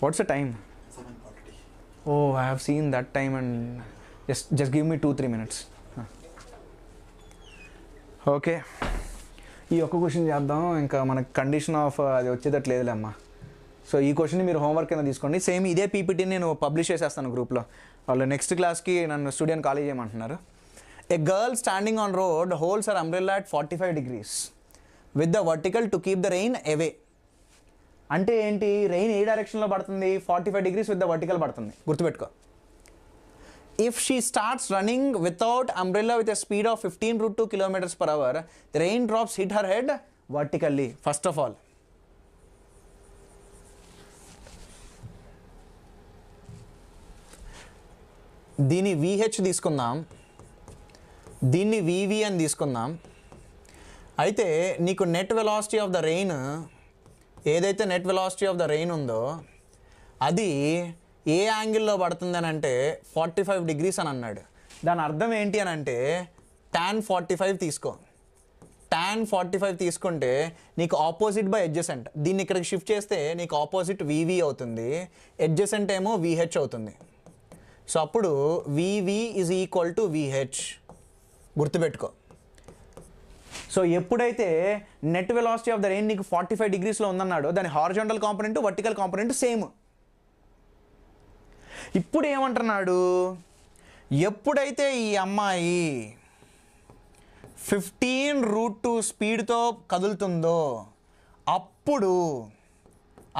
What's the time? 7:40. Oh, I have seen that time and just give me 2-3 minutes. Okay, ఈ ఒక్క క్వశ్చన్ చేద్దాం, ఇంకా మనకు కండిషన్ ఆఫ్ అది వచ్చేటట్లేదులే అమ్మా. సో ఈ క్వశ్చన్ మీరు హోంవర్క్ కింద తీసుకోండి. సేమ్ ఇదే పీపీటీని నేను పబ్లిష్ చేసేస్తాను గ్రూప్లో. వాళ్ళు నెక్స్ట్ క్లాస్కి నన్ను స్టూడియోని కాల్ చేయమంటున్నారు. A girl standing on road holds her umbrella at 45 degrees with the vertical to keep the rain away. అంటే ఏంటి? రెయిన్ ఏ డైరెక్షన్లో పడుతుంది? 45 degrees విత్ ద వర్టికల్ పడుతుంది. గుర్తుపెట్టుకో. If she starts running without umbrella with a speed of 15√2 kilometers per hour, the raindrops hit her head vertically. First of all, దీని VH తీసుకుందాం, దీన్ని VV అని తీసుకుందాం. అయితే నీకు net velocity of the rain, ఏదైతే net velocity of the rain ఉందో అది ఏ యాంగిల్లో పడుతుంది అని అంటే 45 degrees అని అన్నాడు. దాని అర్థం ఏంటి అని అంటే tan 45 తీసుకో. tan 45 తీసుకుంటే నీకు ఆపోజిట్ బై ఎడ్జసెంట్. దీన్ని ఇక్కడికి షిఫ్ట్ చేస్తే నీకు ఆపోజిట్ VV అవుతుంది, ఎడ్జసెంట్ ఏమో VH అవుతుంది. సో అప్పుడు VV is equal to VH. గుర్తుపెట్టుకో. సో ఎప్పుడైతే net velocity of the rain నీకు 45 degreesలో ఉందన్నాడో దాని horizontal component, vertical component same. ఇప్పుడు ఏమంటున్నాడు? ఎప్పుడైతే ఈ అమ్మాయి 15√2 స్పీడ్తో కదులుతుందో అప్పుడు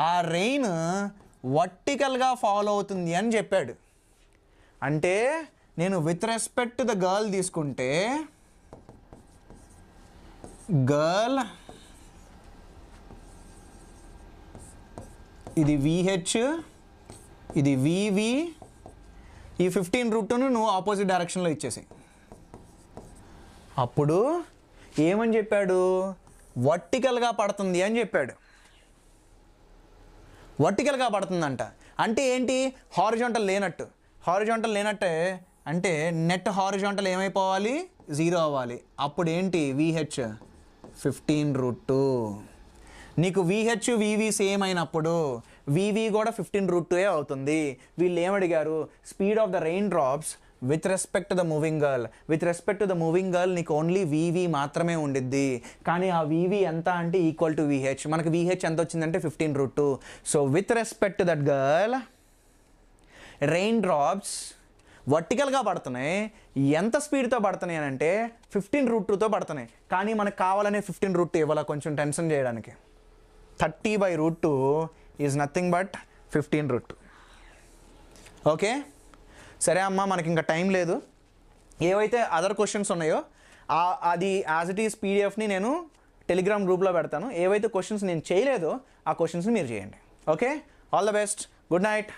ఆ రెయిన్ వర్టికల్గా ఫాలో అవుతుంది అని చెప్పాడు. అంటే నేను with respect to the girl తీసుకుంటే గర్ల్ ఇది VH, ఇది VV, ఈ 15√2ను నువ్వు ఆపోజిట్ డైరెక్షన్లో ఇచ్చేసి అప్పుడు ఏమని చెప్పాడు? వర్టికల్గా పడుతుంది అని చెప్పాడు. వర్టికల్గా పడుతుందంట. అంటే ఏంటి? హారిజాంటల్ లేనట్టు. హారిజాంటల్ లేనట్టే అంటే నెట్ హారిజాంటల్ ఏమైపోవాలి? జీరో అవ్వాలి. అప్పుడు ఏంటి విహెచ్ 15√2. నీకు విహెచ్ వివి సేమ్ అయినప్పుడు వివి కూడా 15√2 అవుతుంది. వీళ్ళు ఏమడిగారు, speed of the raindrops with respect to the moving girl. With respect to the moving girl నీకు ఓన్లీ వివి మాత్రమే ఉండిద్ది, కానీ ఆ వివి ఎంత అంటే ఈక్వల్ టు విహెచ్. మనకు విహెచ్ ఎంత వచ్చిందంటే 15√2. So with respect to that girl raindrops వర్టికల్గా పడుతున్నాయి. ఎంత స్పీడ్తో పడుతున్నాయి అని అంటే 15√2తో పడుతున్నాయి, కానీ మనకు కావాలనే 15√2 ఇవ్వాల కొంచెం టెన్షన్ చేయడానికి. 30/√2 ఈజ్ నథింగ్ బట్ 15√2. ఓకే, సరే అమ్మ, మనకి ఇంకా టైం లేదు. ఏవైతే అదర్ క్వశ్చన్స్ ఉన్నాయో అది యాజ్ ఇట్ ఈస్ పీడిఎఫ్ని నేను టెలిగ్రామ్ గ్రూప్లో పెడతాను. ఏవైతే క్వశ్చన్స్ నేను చేయలేదో ఆ క్వశ్చన్స్ని మీరు చేయండి. Okay, all the best. Good night.